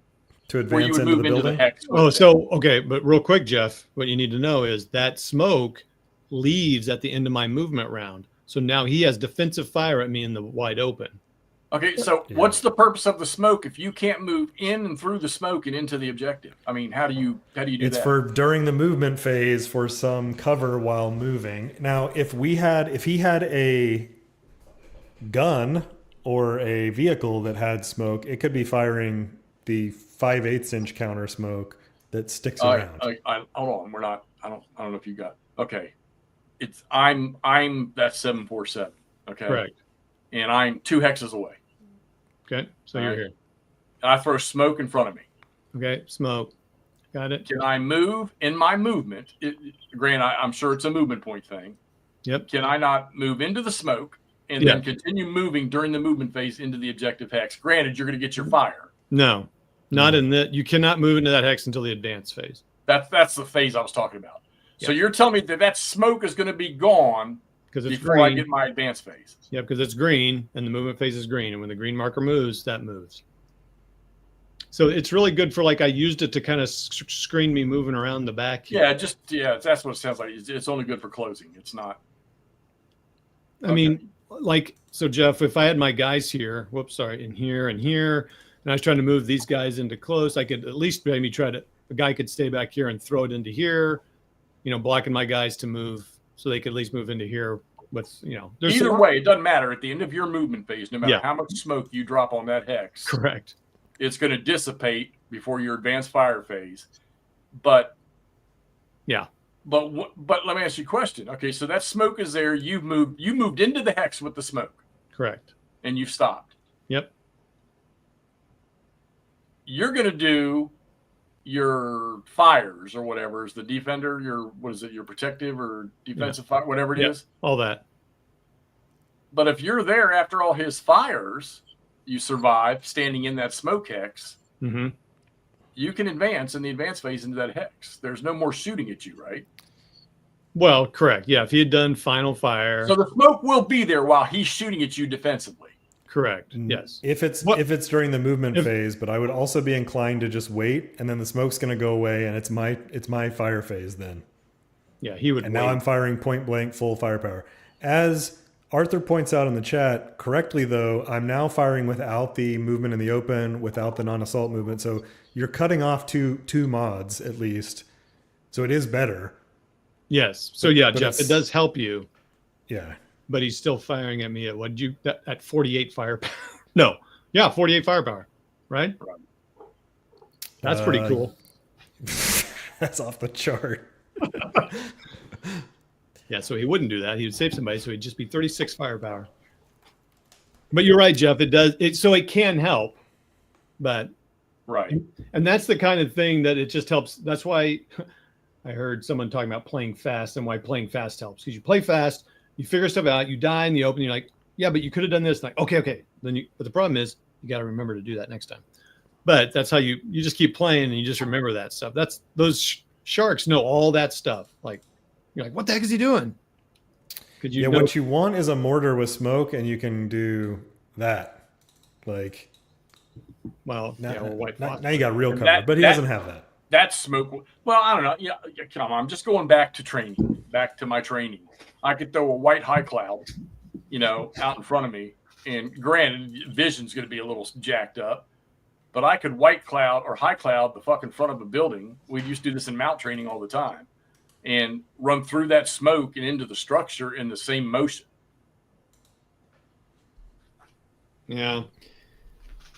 To advance
where you would
into
move
the
into
building?
the hex.
Okay, but real quick, Jeff, what you need to know is that smoke leaves at the end of my movement round. So now he has defensive fire at me in the wide open.
Okay, so what's the purpose of the smoke if you can't move in and through the smoke and into the objective? I mean, how do you do that?
It's for during the movement phase for some cover while moving. Now, if he had a gun or a vehicle that had smoke, it could be firing the 5/8 inch counter smoke that sticks around.
Hold on, I don't know if you got. Okay, I'm that 747. Okay,
Correct.
And I'm 2 hexes away.
Okay, so you're here.
I throw smoke in front of me.
Okay, smoke. Got it.
Can I move in my movement? Grant, I'm sure it's a movement point thing.
Yep.
Can I not move into the smoke and then continue moving during the movement phase into the objective hex? Granted, you're going to get your fire.
No, not in that. You cannot move into that hex until the advance phase.
That's the phase I was talking about. So
Yeah.
you're telling me that smoke is going to be gone
because it's
before
green.
I get my advanced phase.
Yeah, because it's green and the movement phase is green. And when the green marker moves, that moves. So it's really good for, like, I used it to kind of screen me moving around the back here.
Yeah, that's what it sounds like. It's only good for closing. It's not.
I mean, like, so Jeff, if I had my guys here, in here and here, and I was trying to move these guys into close, I could at least maybe a guy could stay back here and throw it into here, blocking my guys to move so they could at least move into here with, there's
either way, it doesn't matter at the end of your movement phase, no matter how much smoke you drop on that hex.
Correct.
It's going to dissipate before your advanced fire phase. But let me ask you a question. Okay, so that smoke is there. You moved into the hex with the smoke.
Correct.
And you've stopped.
Yep.
You're going to do your fires or whatever is the defender, your protective or defensive fire, whatever it is.
All that.
But if you're there after all his fires, you survive standing in that smoke hex, you can advance in the advanced phase into that hex. There's no more shooting at you, right?
Well, correct. Yeah, if he had done final fire.
So the smoke will be there while he's shooting at you defensively.
Correct. Yes.
If it's during the movement phase, but I would also be inclined to just wait, and then the smoke's going to go away, and it's my fire phase then.
Yeah, he would.
And now I'm firing point blank, full firepower. As Arthur points out in the chat correctly, though, I'm now firing without the movement in the open, without the non-assault movement. So you're cutting off two mods at least. So it is better.
Yes. So yeah, Jeff, it does help you.
Yeah.
But he's still firing at me at 48 firepower. No. Yeah, 48 firepower. Right? That's pretty cool.
That's off the chart.
Yeah, so he wouldn't do that. He would save somebody, so he'd just be 36 firepower. But you're right, Jeff. So it can help, but
right.
And that's the kind of thing that it just helps. That's why I heard someone talking about playing fast and why playing fast helps. Because you play fast, you figure stuff out, you die in the open, you're like, yeah, but you could have done this. Like, okay. But the problem is you got to remember to do that next time. But that's how you just keep playing and you just remember that stuff. Those sharks know all that stuff. Like, you're like, what the heck is he doing?
What you want is a mortar with smoke, and you can do that. Like,
well,
now you got real cover, but he doesn't have that.
That smoke. Well, I don't know. Yeah, come on. I'm just going back to my training. I could throw a white high cloud, out in front of me, and granted, vision's going to be a little jacked up, but I could white cloud or high cloud the fucking front of a building. We used to do this in mount training all the time. And run through that smoke and into the structure in the same motion.
Yeah.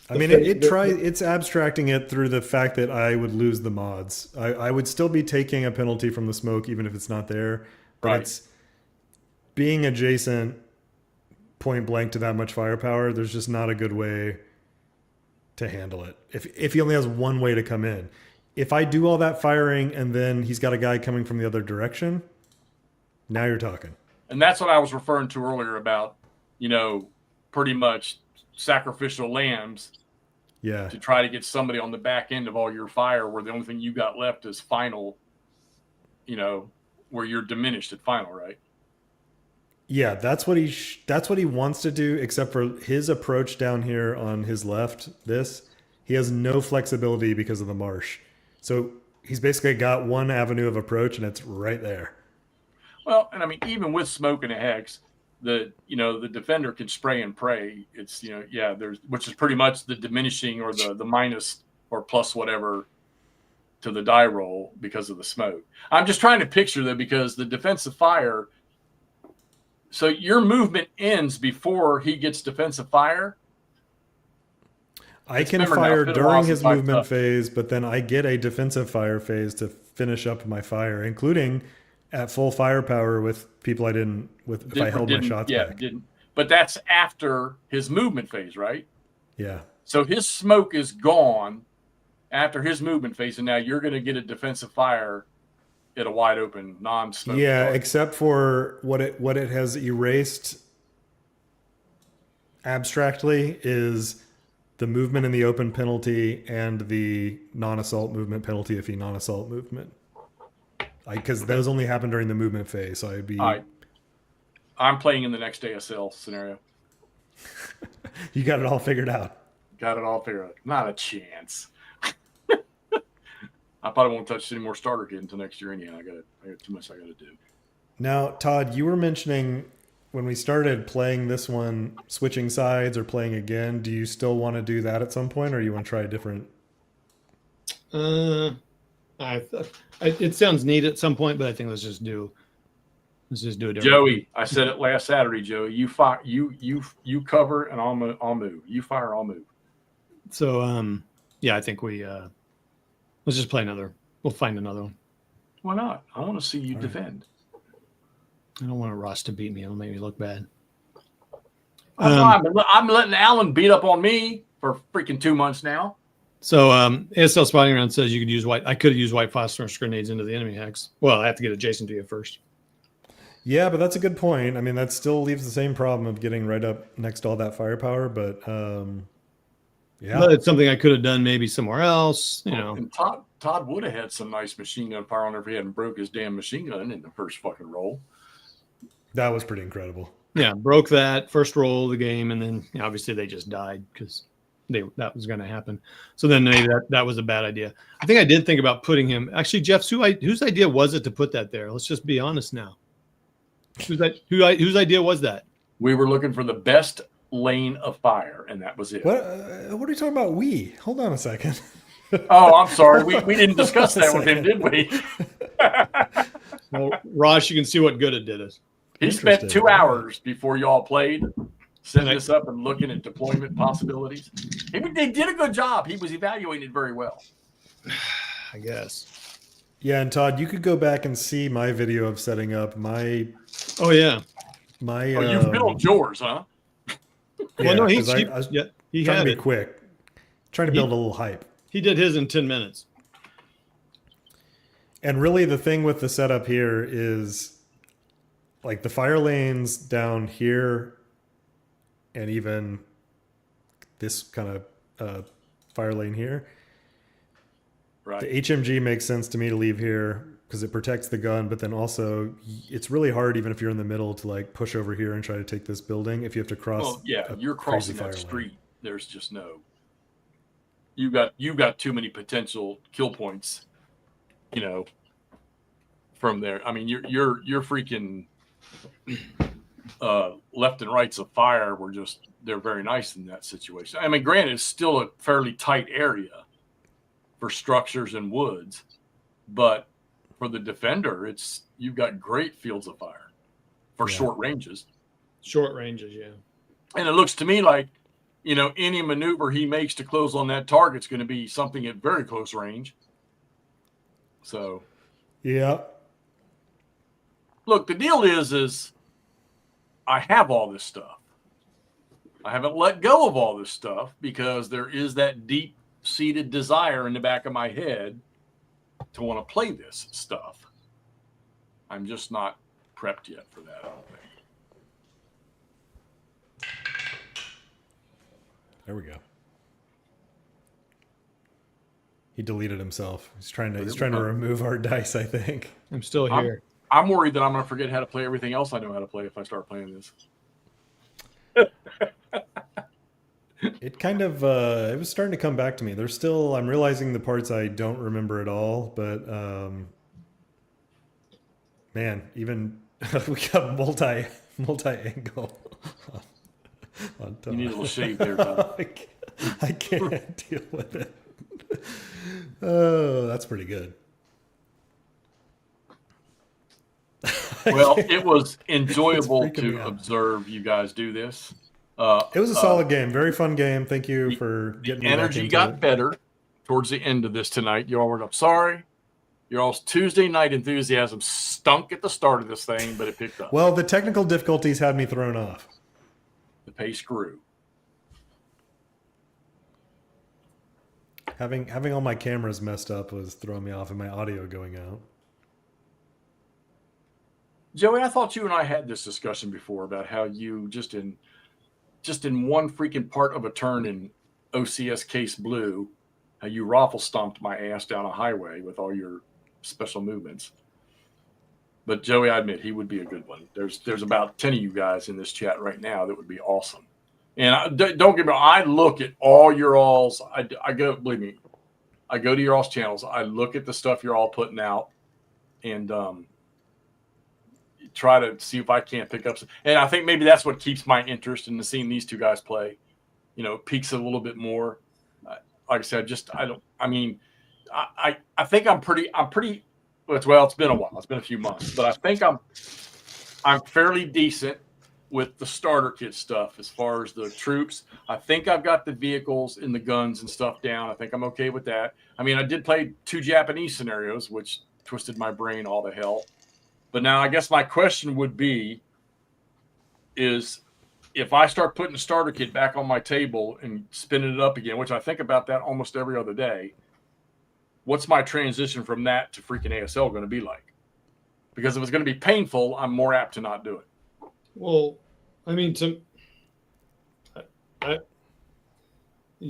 I mean, it's abstracting it through the fact that I would lose the mods. I would still be taking a penalty from the smoke, even if it's not there. But it's being adjacent point blank to that much firepower. There's just not a good way to handle it. If he only has one way to come in. If I do all that firing and then he's got a guy coming from the other direction, now you're talking.
And that's what I was referring to earlier about, pretty much sacrificial lambs.
Yeah.
To try to get somebody on the back end of all your fire where the only thing you got left is final, where you're diminished at final, right?
Yeah, that's what he wants to do, except for his approach down here on his left, he has no flexibility because of the marsh. So he's basically got one avenue of approach, and it's right there.
Well, and I mean, even with smoke and a hex, the defender can spray and pray. It's there's which is pretty much the diminishing or the minus or plus whatever to the die roll because of the smoke. I'm just trying to picture that because the defensive fire. So your movement ends before he gets defensive fire.
I can fire during his movement phase, but then I get a defensive fire phase to finish up my fire, including at full firepower with people I didn't if I held my shots back.
But that's after his movement phase, right?
Yeah.
So his smoke is gone after his movement phase, and now you're going to get a defensive fire at a wide open non-smoke.
Yeah, except for what it has erased abstractly is the movement in the open penalty and the non-assault movement penalty if he non-assault movement. Because those only happen during the movement phase. So I'd be.
I'm playing in the next ASL scenario.
You got it all figured out.
Got it all figured out. Not a chance. I probably won't touch any more starter kit until next year anyhow. I got too much I got to do.
Now, Todd, you were mentioning when we started playing this one, switching sides or playing again. Do you still want to do that at some point, or you want to try a different?
It sounds neat at some point, but I think let's just do it.
Joey, I said it last Saturday. Joey, you fire, you cover, and I'll move. You fire, I'll move.
So, yeah, I think we let's just play another. We'll find another one.
Why not? I want to see you defend.
I don't want Ross to beat me. It'll make me look bad.
I'm letting Alan beat up on me for freaking 2 months now.
So ASL spotting round says you could use white. I could use white phosphorus grenades into the enemy hex. Well, I have to get adjacent to you first.
Yeah, but that's a good point. I mean, that still leaves the same problem of getting right up next to all that firepower. But yeah,
but it's something I could have done maybe somewhere else. You know,
and Todd would have had some nice machine gun fire on if he hadn't broke his damn machine gun in the first fucking roll.
That was pretty incredible.
Yeah, broke that first roll of the game, and then obviously they just died because that was going to happen. So then maybe that was a bad idea. I think I did think about putting him. Actually, Jeff, whose idea was it to put that there? Let's just be honest now. Whose idea was that?
We were looking for the best lane of fire, and that was it.
What are you talking about? Hold on a second.
Oh, I'm sorry. We didn't discuss that with him, did we?
Well, Ross, you can see what good it did us.
He spent 2 hours before y'all played setting this up and looking at deployment possibilities. They did a good job. He was evaluating it very well.
I guess.
Yeah, and Todd, you could go back and see my video of setting up my.
Oh yeah.
You built yours, huh?
Well, no, he
trying
had
to be quick, trying to build a little hype.
He did his in 10 minutes.
And really, the thing with the setup here is, like, the fire lanes down here, and even this kind of fire lane here.
Right.
The HMG makes sense to me to leave here because it protects the gun, but then also it's really hard, even if you're in the middle, to like push over here and try to take this building if you have to cross.
Well, yeah, you're crossing that street. Lane. There's just no. You got too many potential kill points, from there. I mean, you're freaking left and rights of fire they're very nice in that situation. I mean, granted, it's still a fairly tight area for structures and woods, but for the defender, you've got great fields of fire for short ranges.
Short ranges, yeah.
And it looks to me like, any maneuver he makes to close on that target's going to be something at very close range. So,
yeah.
Look, the deal is I have all this stuff. I haven't let go of all this stuff because there is that deep-seated desire in the back of my head to want to play this stuff. I'm just not prepped yet for that, I don't think.
There we go. He deleted himself. He's trying to remove our dice, I think.
I'm still here.
I'm worried that I'm going to forget how to play everything else I know how to play if I start playing this.
It kind of it was starting to come back to me. I'm realizing the parts I don't remember at all, but man, even we got multi-angle on top.
You need a little shave there, Tom.
I can't deal with it. Oh, that's pretty good.
Well, it was enjoyable to observe you guys do this.
It was a solid game, very fun game. Thank you for getting me back into it.
Energy got better towards the end of this tonight. You all were up. Sorry, your all's Tuesday night enthusiasm stunk at the start of this thing, but it picked up.
Well, the technical difficulties had me thrown off.
The pace grew.
Having all my cameras messed up was throwing me off, and my audio going out.
Joey, I thought you and I had this discussion before about how you just in one freaking part of a turn in OCS Case Blue, how you raffle stomped my ass down a highway with all your special movements. But Joey, I admit he would be a good one. There's about 10 of you guys in this chat right now that would be awesome. And don't get me wrong, I look at all your alls. I go, believe me, I go to your all's channels. I look at the stuff you're all putting out, and try to see if I can't pick up some. And I think maybe that's what keeps my interest in seeing these two guys play. You know, piques a little bit more. Like I said, I think I'm pretty. Well, it's been a while. It's been a few months, but I think I'm fairly decent with the starter kit stuff as far as the troops. I think I've got the vehicles and the guns and stuff down. I think I'm okay with that. I mean, I did play 2 Japanese scenarios, which twisted my brain all the hell. But now I guess my question would be is if I start putting the starter kit back on my table and spinning it up again, which I think about that almost every other day, what's my transition from that to freaking ASL going to be like? Because if it's going to be painful, I'm more apt to not do it.
Well, I mean,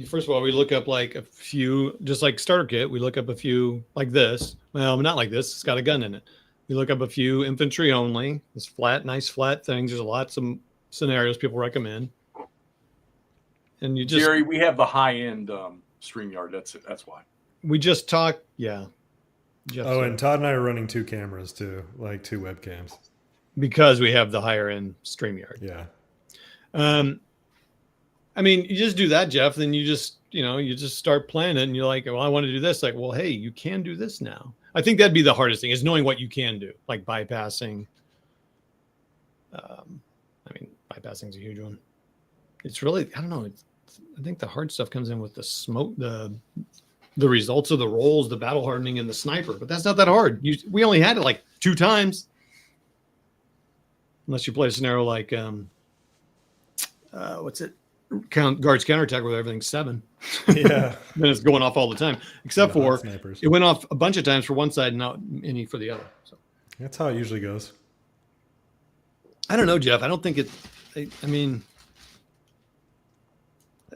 first of all, we look up like a few, just like starter kit. We look up a few like this. Well, not like this. It's got a gun in it. We look up a few infantry only. It's flat, nice flat things. There's lots of scenarios people recommend. And you just,
Jerry, we have the high end StreamYard. That's it. That's why.
We just talk. Yeah.
And Todd and I are running 2 cameras too, like 2 webcams.
Because we have the higher end StreamYard.
Yeah.
I mean, you just do that, Jeff. Then you just start playing it, and you're like, well, I want to do this. Like, well, hey, you can do this now. I think that'd be the hardest thing is knowing what you can do, like bypassing. Bypassing is a huge one. It's really, I don't know. I think the hard stuff comes in with the smoke, the results of the rolls, the battle hardening, and the sniper. But that's not that hard. We only had it like 2 times. Unless you play a scenario like, what's it? Guards counterattack where everything's 7.
Yeah.
Then it's going off all the time, except for
snipers.
It went off a bunch of times for one side and not any for the other. So
That's how it usually goes.
I don't know, Jeff. I don't think I mean,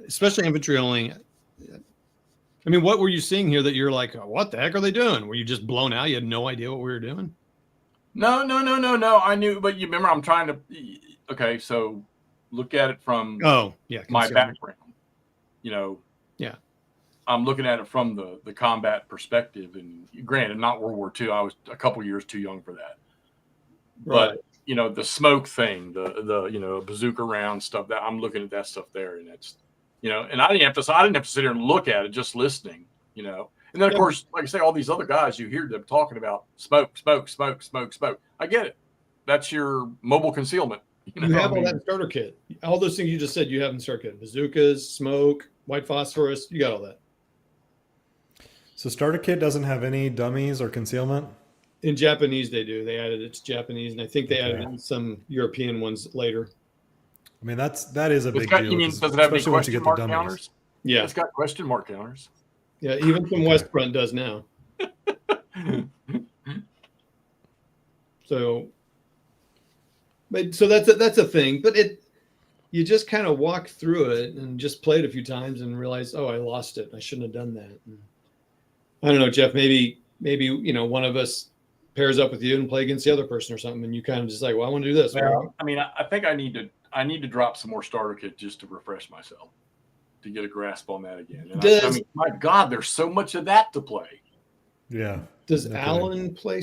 especially infantry only. I mean, what were you seeing here that you're like, what the heck are they doing? Were you just blown out? You had no idea what we were doing?
No. I knew, but you remember I'm trying to. Okay, so look at it from my background. You know,
yeah,
I'm looking at it from the combat perspective, and granted, not World War II. I was a couple years too young for that.
right.
But you know, the smoke thing, the bazooka round stuff. That I'm looking at that stuff there, and it's and I didn't have to sit here and look at it, just listening. And then of course, like I say, all these other guys, you hear them talking about smoke. I get it. That's your mobile concealment.
You have all that in starter kit. All those things you just said you have in starter kit. Bazookas, smoke, white phosphorus. You got all that.
So starter kit doesn't have any dummies or concealment?
In Japanese, they do. They added it to Japanese, and I think they added in some European ones later.
I mean, that is a big deal.
You mean, does it have any question mark counters?
Yeah.
It's got question mark counters.
Yeah, even from West Front does now. So that's a thing. But you just kind of walk through it and just play it a few times and realize, oh, I lost it. I shouldn't have done that. And I don't know, Jeff. Maybe one of us pairs up with you and play against the other person or something, and you kind of just like, well, I want to do this.
Well, I mean, I think I need to drop some more starter kit just to refresh myself, to get a grasp on that again. And I mean, my God, there's so much of that to play.
Yeah.
Does Alan play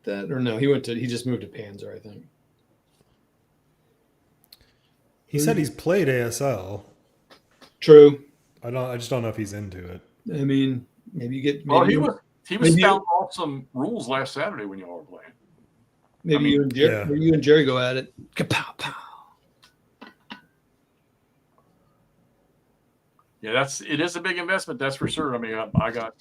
that or no? He just moved to Panzer, I think.
He said he's played ASL.
True.
I just don't know if he's into it.
I mean, maybe you get.
Well, he was spouting off some rules last Saturday when y'all were playing.
Maybe you and Jerry go at it. Kapow, pow.
Yeah, it is a big investment, that's for sure. I mean, I got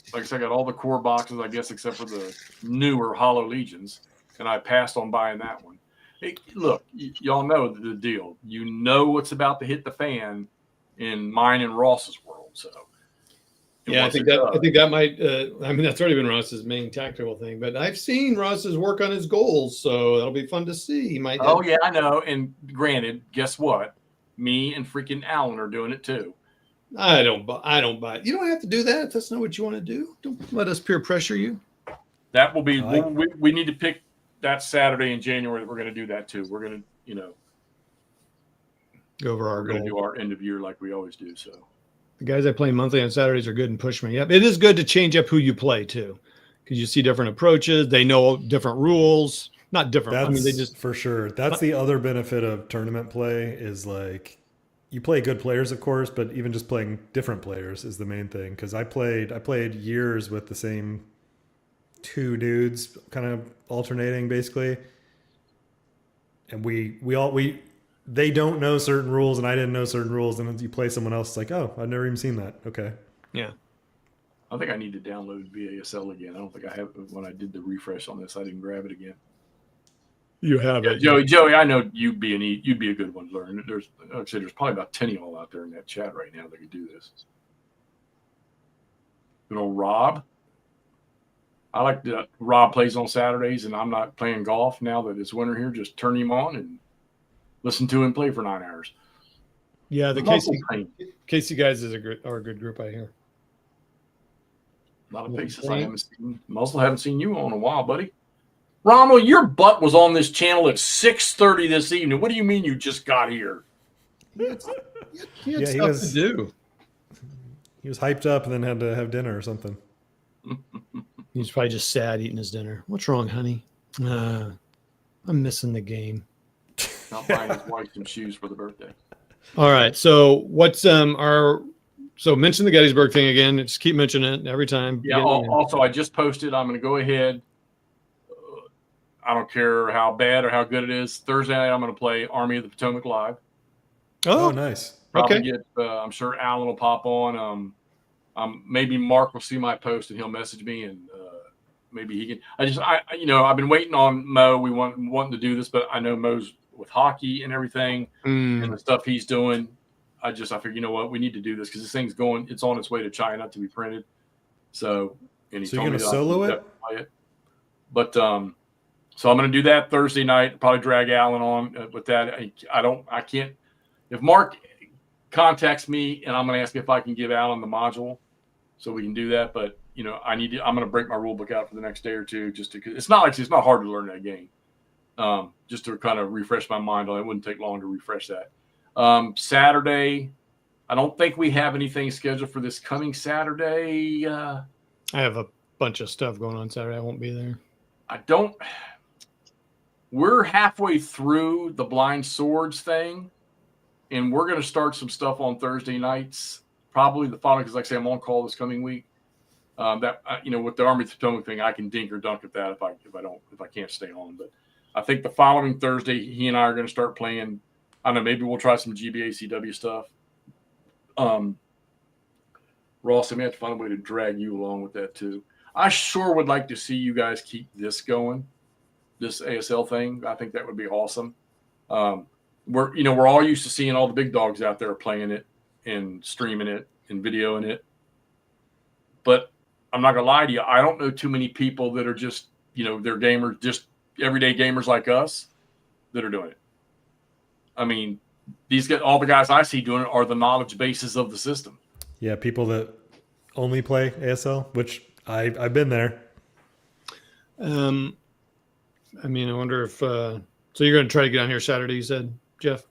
all the core boxes, I guess, except for the newer Hollow Legions, and I passed on buying that one. Hey, look, y'all know the deal. You know what's about to hit the fan in mine and Ross's world. So,
yeah, I think that might. I mean, that's already been Ross's main tactical thing, but I've seen Ross's work on his goals, so that'll be fun to see. He might.
Oh yeah, I know. And granted, guess what? Me and freaking Alan are doing it too.
I don't buy it. You don't have to do that if that's not what you want to do. Don't let us peer pressure you.
That will be. We need to pick that Saturday in January that we're going to do that too. We're going to,
Go over our
we're going to
goal.
do our end of year like we always do. So
The guys I play monthly on Saturdays are good and push me. Yep. It is good to change up who you play too, because you see different approaches. They know different rules. Not different.
That's
they just
for sure. That's the other benefit of tournament play is like you play good players, of course, but even just playing different players is the main thing. Because I played years with the same two dudes, kind of alternating basically, and they don't know certain rules, and I didn't know certain rules, and you play someone else, it's like, oh, I've never even seen that. Okay.
yeah.
I think I need to download VASL again. I don't think I have. When I did the refresh on this, I didn't grab it again.
You have it.
Joey, I know you'd be a good one to learn. There's probably about 10 of y'all out there in that chat right now that could do this. Good old Rob. I like that Rob plays on Saturdays, and I'm not playing golf now that it's winter here. Just turn him on and listen to him play for 9 hours.
Yeah, the Casey guys are a good group, I hear.
A lot of faces I haven't seen. Muzzle, haven't seen you on a while, buddy. Rommel, your butt was on this channel at 6:30 this evening. What do you mean you just got here?
He had stuff to do.
He was hyped up and then had to have dinner or something.
He's probably just sad eating his dinner. What's wrong, honey? I'm missing the game.
Not buying his wife some shoes for the birthday.
All right. So what's so mention the Gettysburg thing again. Just keep mentioning it every time.
Yeah. Also, I just posted. I'm going to go ahead. I don't care how bad or how good it is. Thursday night, I'm going to play Army of the Potomac live.
Oh, nice.
Probably I'm sure Alan will pop on. Maybe Mark will see my post and he'll message me, and maybe he can. I've been waiting on Mo. We wanting to do this, but I know Mo's with hockey and everything and the stuff he's doing. I figured, you know what, we need to do this because this thing's it's on its way to China to be printed. So, and he
so you're
told me
gonna solo it?
But so I'm going to do that Thursday night. Probably drag Alan on with that. I can't. If Mark contacts me and I'm going to ask if I can give Alan the module, so we can do that. But I'm going to break my rule book out for the next day or two, just to. It's not hard to learn that game. Just to kind of refresh my mind on it. It wouldn't take long to refresh that. Saturday, I don't think we have anything scheduled for this coming Saturday.
I have a bunch of stuff going on Saturday. I won't be there.
We're halfway through the Blind Swords thing, and we're going to start some stuff on Thursday nights, probably the following, because like I say, I'm on call this coming week. With the Army of the Potomac thing, I can dink or dunk at that if I can't stay on. But I think the following Thursday, he and I are going to start playing. I don't know, maybe we'll try some GBACW stuff. Ross, I may have to find a way to drag you along with that too. I sure would like to see you guys keep this going, this ASL thing. I think that would be awesome. We're all used to seeing all the big dogs out there playing it and streaming it and videoing it. But I'm not gonna lie to you, I don't know too many people that are just, they're gamers, just everyday gamers like us that are doing it. I mean, all the guys I see doing it are the knowledge bases of the system.
Yeah, people that only play ASL, which I've been there.
I wonder if so you're going to try to get on here Saturday, you said, Jeff?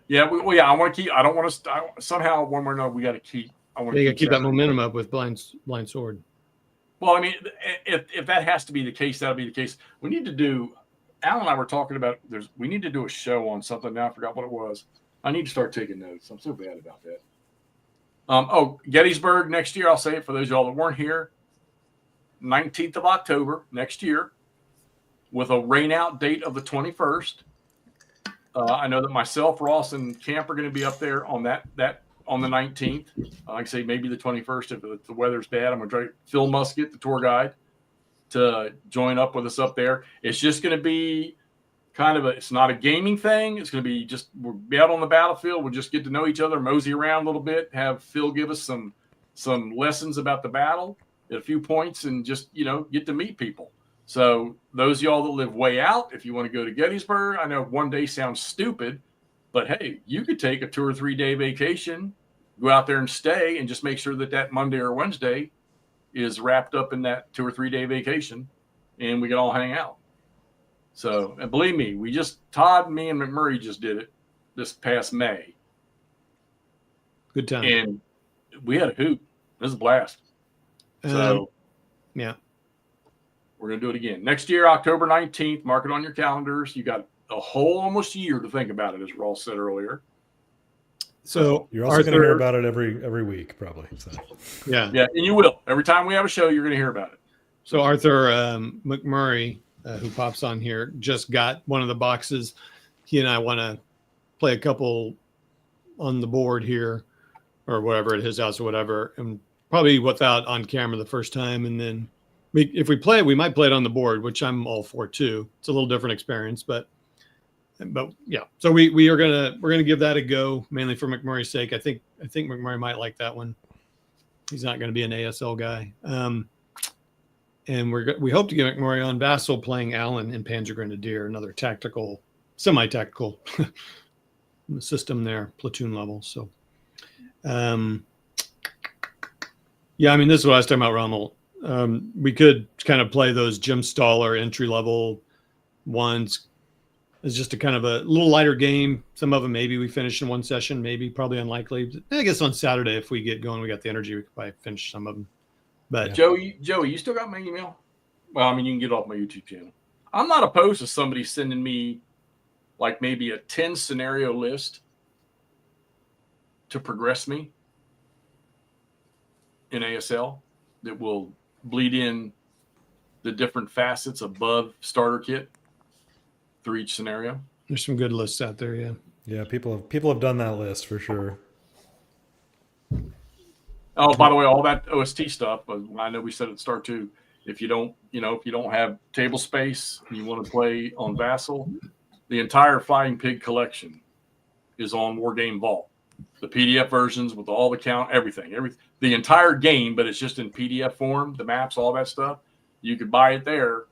Yeah, I want to keep. I don't want to somehow one way or another. We got to keep. I want to
keep that momentum up with Blind Sword.
Well, I mean, if that has to be the case, that'll be the case. We need to do. Alan and I were talking about. We need to do a show on something. Now I forgot what it was. I need to start taking notes. I'm so bad about that. Gettysburg next year. I'll say it for those of y'all that weren't here. 19th of October next year, with a rain out date of the 21st. I know that myself, Ross, and Camp are going to be up there on that on the 19th. Like I say, maybe the 21st if the weather's bad. I'm going to try Phil Musket, the tour guide, to join up with us up there. It's just going to be it's not a gaming thing. It's going to be we'll be out on the battlefield. We'll just get to know each other, mosey around a little bit, have Phil give us some lessons about the battle at a few points, and just, get to meet people. So those of y'all that live way out, if you want to go to Gettysburg, I know one day sounds stupid, but hey, you could take a 2 or 3 day vacation, go out there and stay, and just make sure that Monday or Wednesday is wrapped up in that 2 or 3 day vacation, and we can all hang out. So, and believe me, Todd, me, and McMurray just did it this past May.
Good time.
And we had a hoot. It was a blast. So,
yeah.
We're going to do it again. Next year, October 19th, mark it on your calendars. You got a whole almost year to think about it, as Ross said earlier.
So
you're also going to hear about it every week, probably. So.
Yeah, and you will. Every time we have a show, you're going to hear about it.
So Arthur McMurray, who pops on here, just got one of the boxes. He and I want to play a couple on the board here, or whatever at his house or whatever, and probably without on camera the first time, and then if we play it, we might play it on the board, which I'm all for too. It's a little different experience, but yeah. So we're gonna give that a go, mainly for McMurray's sake. I think McMurray might like that one. He's not going to be an ASL guy, and we hope to get McMurray on Vassal playing Allen and Panzer Grenadier, another tactical, semi-tactical system there, platoon level. So, yeah, I mean, this is what I was talking about, Rommel. We could kind of play those Jim Staller entry level ones. It's just a kind of a little lighter game. Some of them maybe we finish in one session, maybe, probably unlikely. I guess on Saturday, if we get going, we got the energy, we could probably finish some of them. But
Joey, you still got my email? Well, I mean, you can get it off my YouTube channel. I'm not opposed to somebody sending me like maybe a 10 scenario list to progress me in ASL that will bleed in the different facets above starter kit through each scenario.
There's some good lists out there, yeah.
Yeah, people have done that list for sure.
Oh, by the way, all that OST stuff, I know we said at the start too, if you don't have table space and you want to play on Vassal, the entire Flying Pig collection is on War Game Vault. The PDF versions with all the count, everything, the entire game, but it's just in PDF form, the maps, all that stuff. You could buy it there,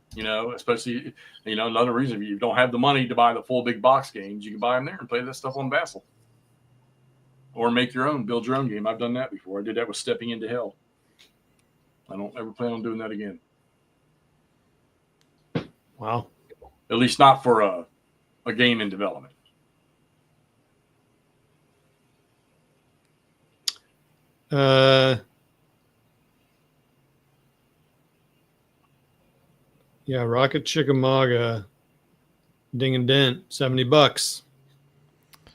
especially, another reason, if you don't have the money to buy the full big box games, you can buy them there and play that stuff on Vassal. Or make your own, build your own game. I've done that before. I did that with Stepping into Hell. I don't ever plan on doing that again.
Wow.
At least not for a game in development.
Yeah, Rocket Chickamauga, Ding and Dent, $70.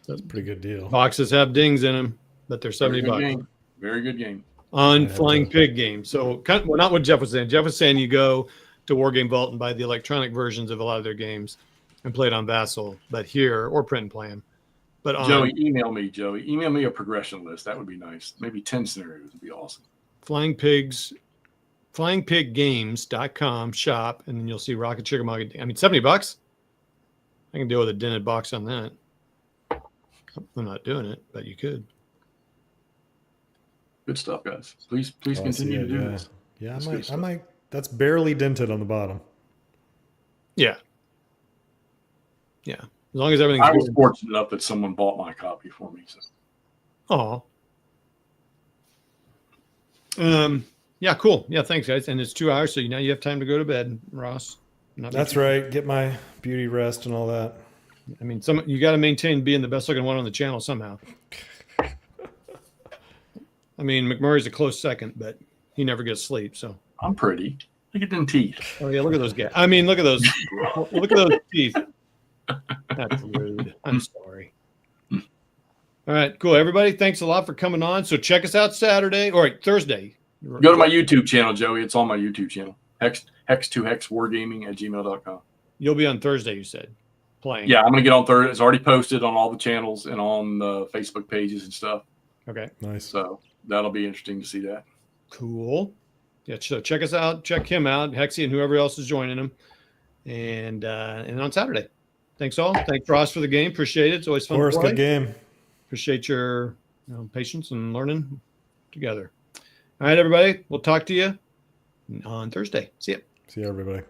That's a pretty good deal.
Boxes have dings in them, but they're $70.
Game. Very good game.
On Flying Pig game. So, not what Jeff was saying. Jeff was saying you go to War Game Vault and buy the electronic versions of a lot of their games and play it on Vassal, but here, or print and plan. But
Joey, email me a progression list. That would be nice. Maybe 10 scenarios would be awesome.
FlyingPigGames.com shop, and then you'll see Rocket Chickamauga. I mean, $70. I can deal with a dented box on that. I'm not doing it, but you could.
Good stuff, guys. Please continue to do this.
Yeah, I might. That's barely dented on the bottom.
Yeah. Yeah. As long as everything's
I was fortunate enough that someone bought my copy for me. So.
Yeah, cool. Yeah, thanks, guys. And it's 2 hours, so now you have time to go to bed, Ross.
That's right. Get my beauty rest and all that.
I mean, you got to maintain being the best looking one on the channel somehow. I mean, McMurray's a close second, but he never gets sleep. So
I'm pretty. Look at them teeth.
Oh yeah, look at those guys. I mean, look at those. Look at those teeth. That's rude. I'm sorry. All right, cool. Everybody, thanks a lot for coming on. So check us out Saturday or Thursday.
Go to my YouTube channel, Joey. It's on my YouTube channel. hex2hexwargaming@gmail.com.
You'll be on Thursday, you said. Playing.
Yeah, I'm going to get on Thursday. It's already posted on all the channels and on the Facebook pages and stuff.
Okay.
Nice.
So that'll be interesting to see that.
Cool. Yeah, so check us out. Check him out, Hexy, and whoever else is joining him. And on Saturday. Thanks all. Thanks, Ross, for the game. Appreciate it. It's always fun to play.
Good game.
Appreciate your patience and learning together. All right, everybody. We'll talk to you on Thursday. See ya.
See you, everybody.